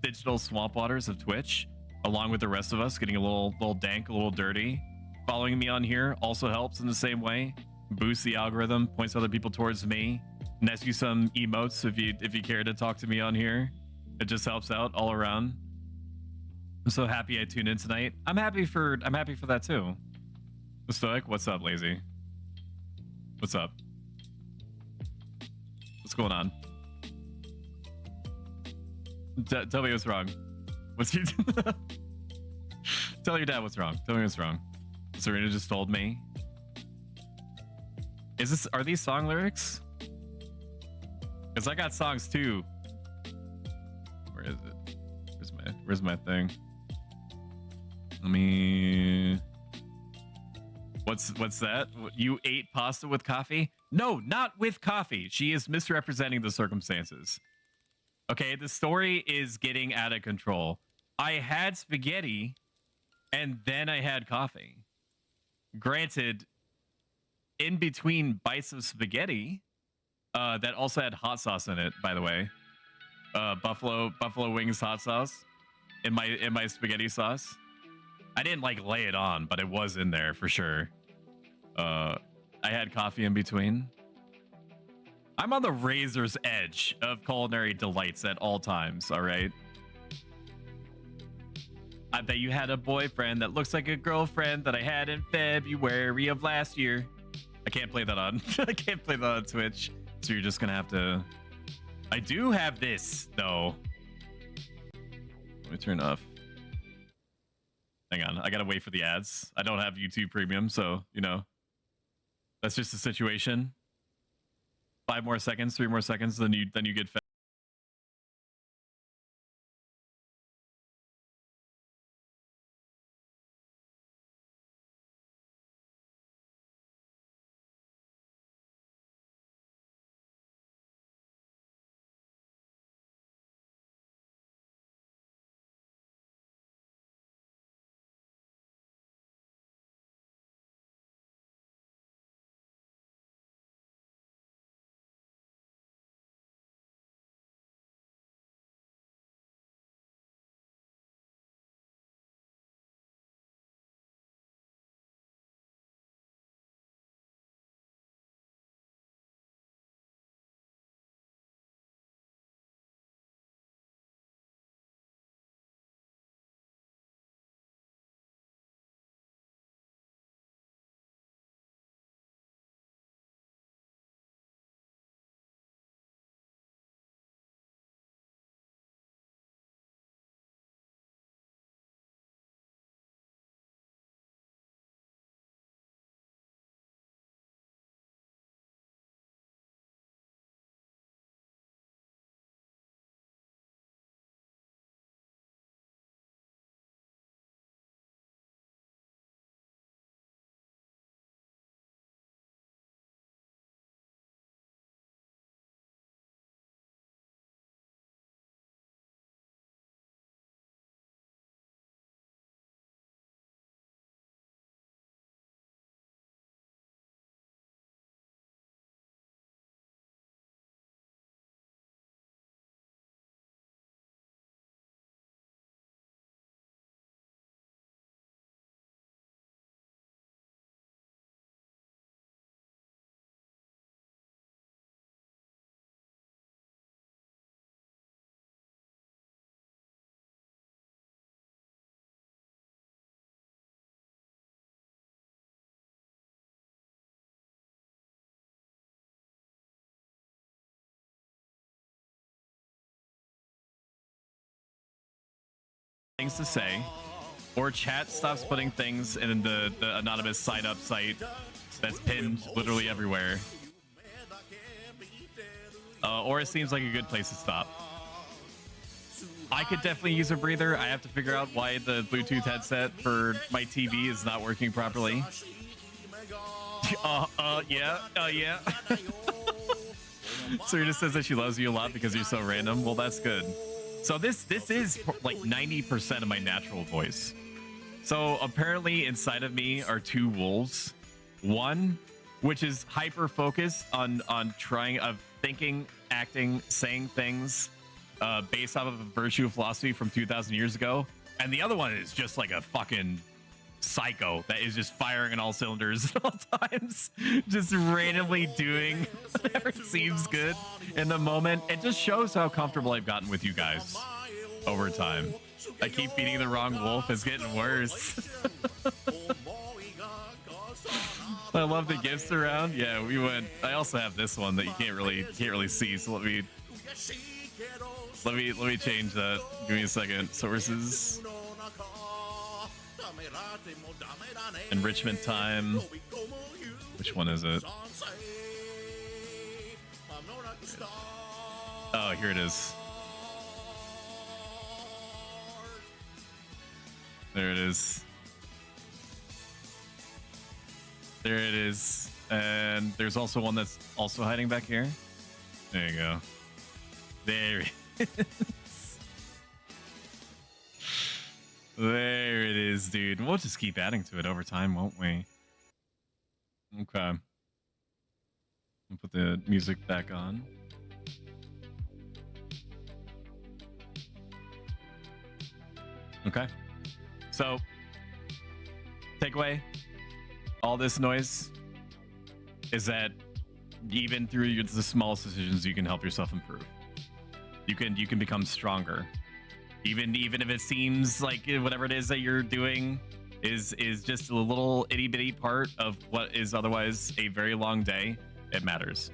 digital swamp waters of Twitch, along with the rest of us, getting a little dank, a little dirty, following me on here also helps in the same way. Boosts the algorithm, points other people towards me, nets you some emotes if you care to talk to me on here. It just helps out all around. I'm so happy I tuned in tonight. I'm happy for that too. Stoic, what's up, Lazy? What's up? What's going on? Tell me what's wrong. What's you? Tell your dad what's wrong. Tell me what's wrong. Serena just told me. Are these song lyrics? Because I got songs too. Where is it? Where's my thing? Let me. What's that? You ate pasta with coffee? No, not with coffee. She is misrepresenting the circumstances. Okay, the story is getting out of control. I had spaghetti and then I had coffee. Granted, in between bites of spaghetti, that also had hot sauce in it, by the way. Buffalo wings hot sauce in my spaghetti sauce. I didn't like lay it on, but it was in there for sure. I had coffee in between. I'm on the razor's edge of culinary delights at all times, all right? I bet you had a boyfriend that looks like a girlfriend that I had in February of last year. I can't play that on I can't play that on Twitch, so you're just gonna have to. I do have this though. Let me turn off. Hang on, I gotta wait for the ads. I don't have YouTube Premium, so you know that's just the situation. 5 more seconds, 3 more seconds, then you get fed. Things to say, or chat stops putting things in the anonymous sign up site that's pinned literally everywhere, or it seems like a good place to stop. I could definitely use a breather. I have to figure out why the Bluetooth headset for my TV is not working properly. Yeah. Serena says that she loves you a lot because you're so random. Well, that's good. So this is like 90% of my natural voice. So apparently inside of me are 2 wolves. One which is hyper focused on trying of thinking, acting, saying things based off of a virtue philosophy from 2,000 years ago. And the other one is just like a fucking psycho that is just firing on all cylinders at all times, just randomly doing whatever seems good in the moment. It just shows how comfortable I've gotten with you guys over time. I keep feeding the wrong wolf. It's getting worse. I love the gifts around. Yeah, we went. I also have this one that you can't really see. So let me change that. Give me a second. Sources. Enrichment time. Which one is it? Oh, here it is. There it is. There it is. And there's also one that's also hiding back here. There you go. There it is. There it is, dude. We'll just keep adding to it over time, won't we? Okay. I'll put the music back on. Okay. So, takeaway, all this noise is that even through the smallest decisions, you can help yourself improve. You can become stronger. Even if it seems like whatever it is that you're doing is just a little itty bitty part of what is otherwise a very long day, it matters.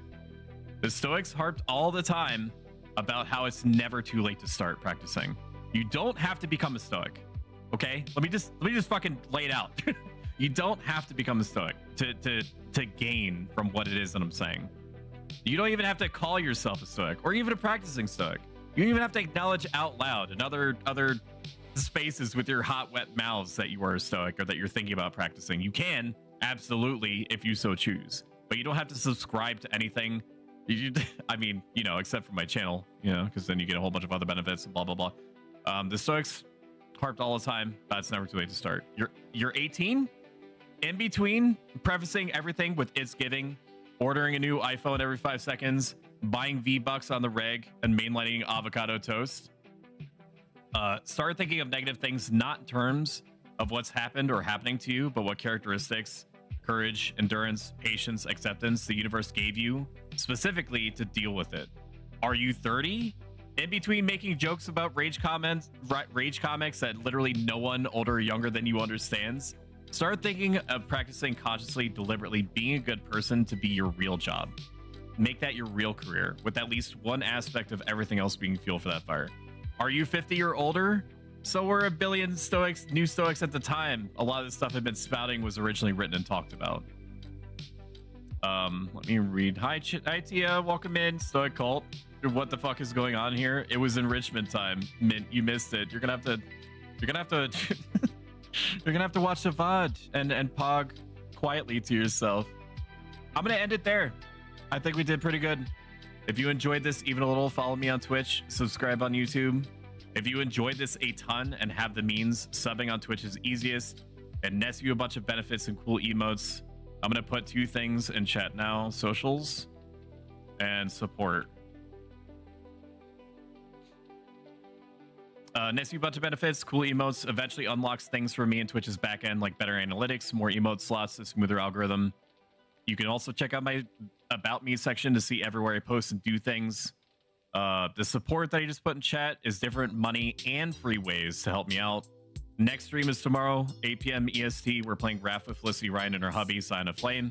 The Stoics harped all the time about how it's never too late to start practicing. You don't have to become a Stoic. Okay, let me just fucking lay it out. You don't have to become a Stoic to gain from what it is that I'm saying. You don't even have to call yourself a Stoic or even a practicing Stoic. You don't even have to acknowledge out loud in other spaces with your hot, wet mouths that you are a Stoic or that you're thinking about practicing. You can, absolutely, if you so choose. But you don't have to subscribe to anything. I mean, except for my channel, because then you get a whole bunch of other benefits and blah, blah, blah. The Stoics harped all the time, it's never too late to start. You're 18, in between prefacing everything with it's giving, ordering a new iPhone every 5 seconds, buying V-Bucks on the reg, and mainlining avocado toast. Start thinking of negative things not in terms of what's happened or happening to you, but what characteristics, courage, endurance, patience, acceptance the universe gave you specifically to deal with it. Are you 30? In between making jokes about rage comics that literally no one older or younger than you understands, start thinking of practicing consciously, deliberately being a good person to be your real job. Make that your real career, with at least one aspect of everything else being fuel for that fire. Are you 50 or older? So were a billion Stoics, new Stoics at the time. A lot of the stuff had been spouting was originally written and talked about. Let me read. Hi Tia, welcome in, Stoic Cult. What the fuck is going on here? It was enrichment time. Mint, you missed it. You're gonna have to you're gonna have to watch the VOD and pog quietly to yourself. I'm gonna end it there. I think we did pretty good. If you enjoyed this even a little, follow me on Twitch, subscribe on YouTube. If you enjoyed this a ton and have the means, subbing on Twitch is easiest. It nets you a bunch of benefits and cool emotes. I'm gonna put 2 things in chat now: socials and support. Nets you a bunch of benefits, cool emotes, eventually unlocks things for me in Twitch's backend, like better analytics, more emote slots, a smoother algorithm. You can also check out my About Me section to see everywhere I post and do things. The support that I just put in chat is different money and free ways to help me out. Next stream is tomorrow, 8 p.m. EST. We're playing Raft with Felicity, Ryan, and her hubby, Sign of Flame.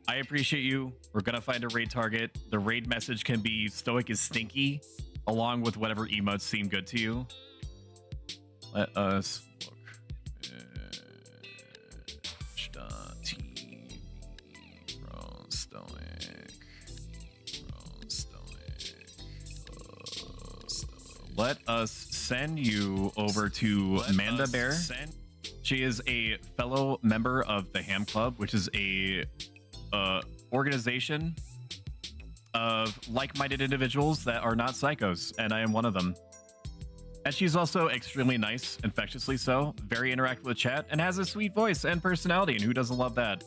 I appreciate you. We're going to find a raid target. The raid message can be Stoic is stinky, along with whatever emotes seem good to you. Let us look. Twitch.tv Stoic. Let us send you over to Manda Bear. She is a fellow member of the Ham Club, which is a organization of like-minded individuals that are not psychos, and I am one of them. And she's also extremely nice, infectiously so, very interactive with chat, and has a sweet voice and personality, and who doesn't love that?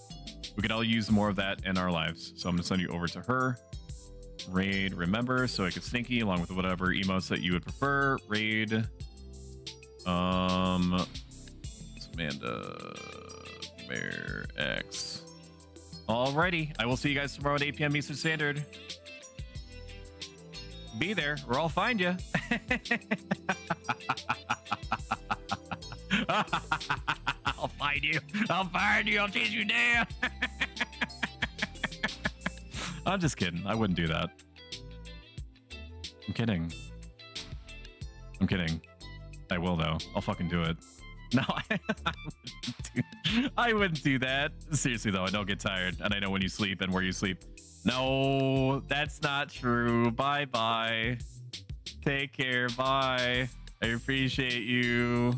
We could all use more of that in our lives. So I'm gonna send you over to her. Raid remember, so I could sneaky along with whatever emotes that you would prefer. Raid Amanda Bear X. Alrighty, I will see you guys tomorrow at 8 p.m. Eastern Standard. Be there or I'll find you. I'll find you. I'll find you. I'll chase you down. I'm just kidding. I wouldn't do that. I'm kidding. I'm kidding. I will though. I'll fucking do it. No, I wouldn't do that. Seriously though, I don't get tired, and I know when you sleep and where you sleep. No, that's not true. Bye bye. Take care. Bye. I appreciate you.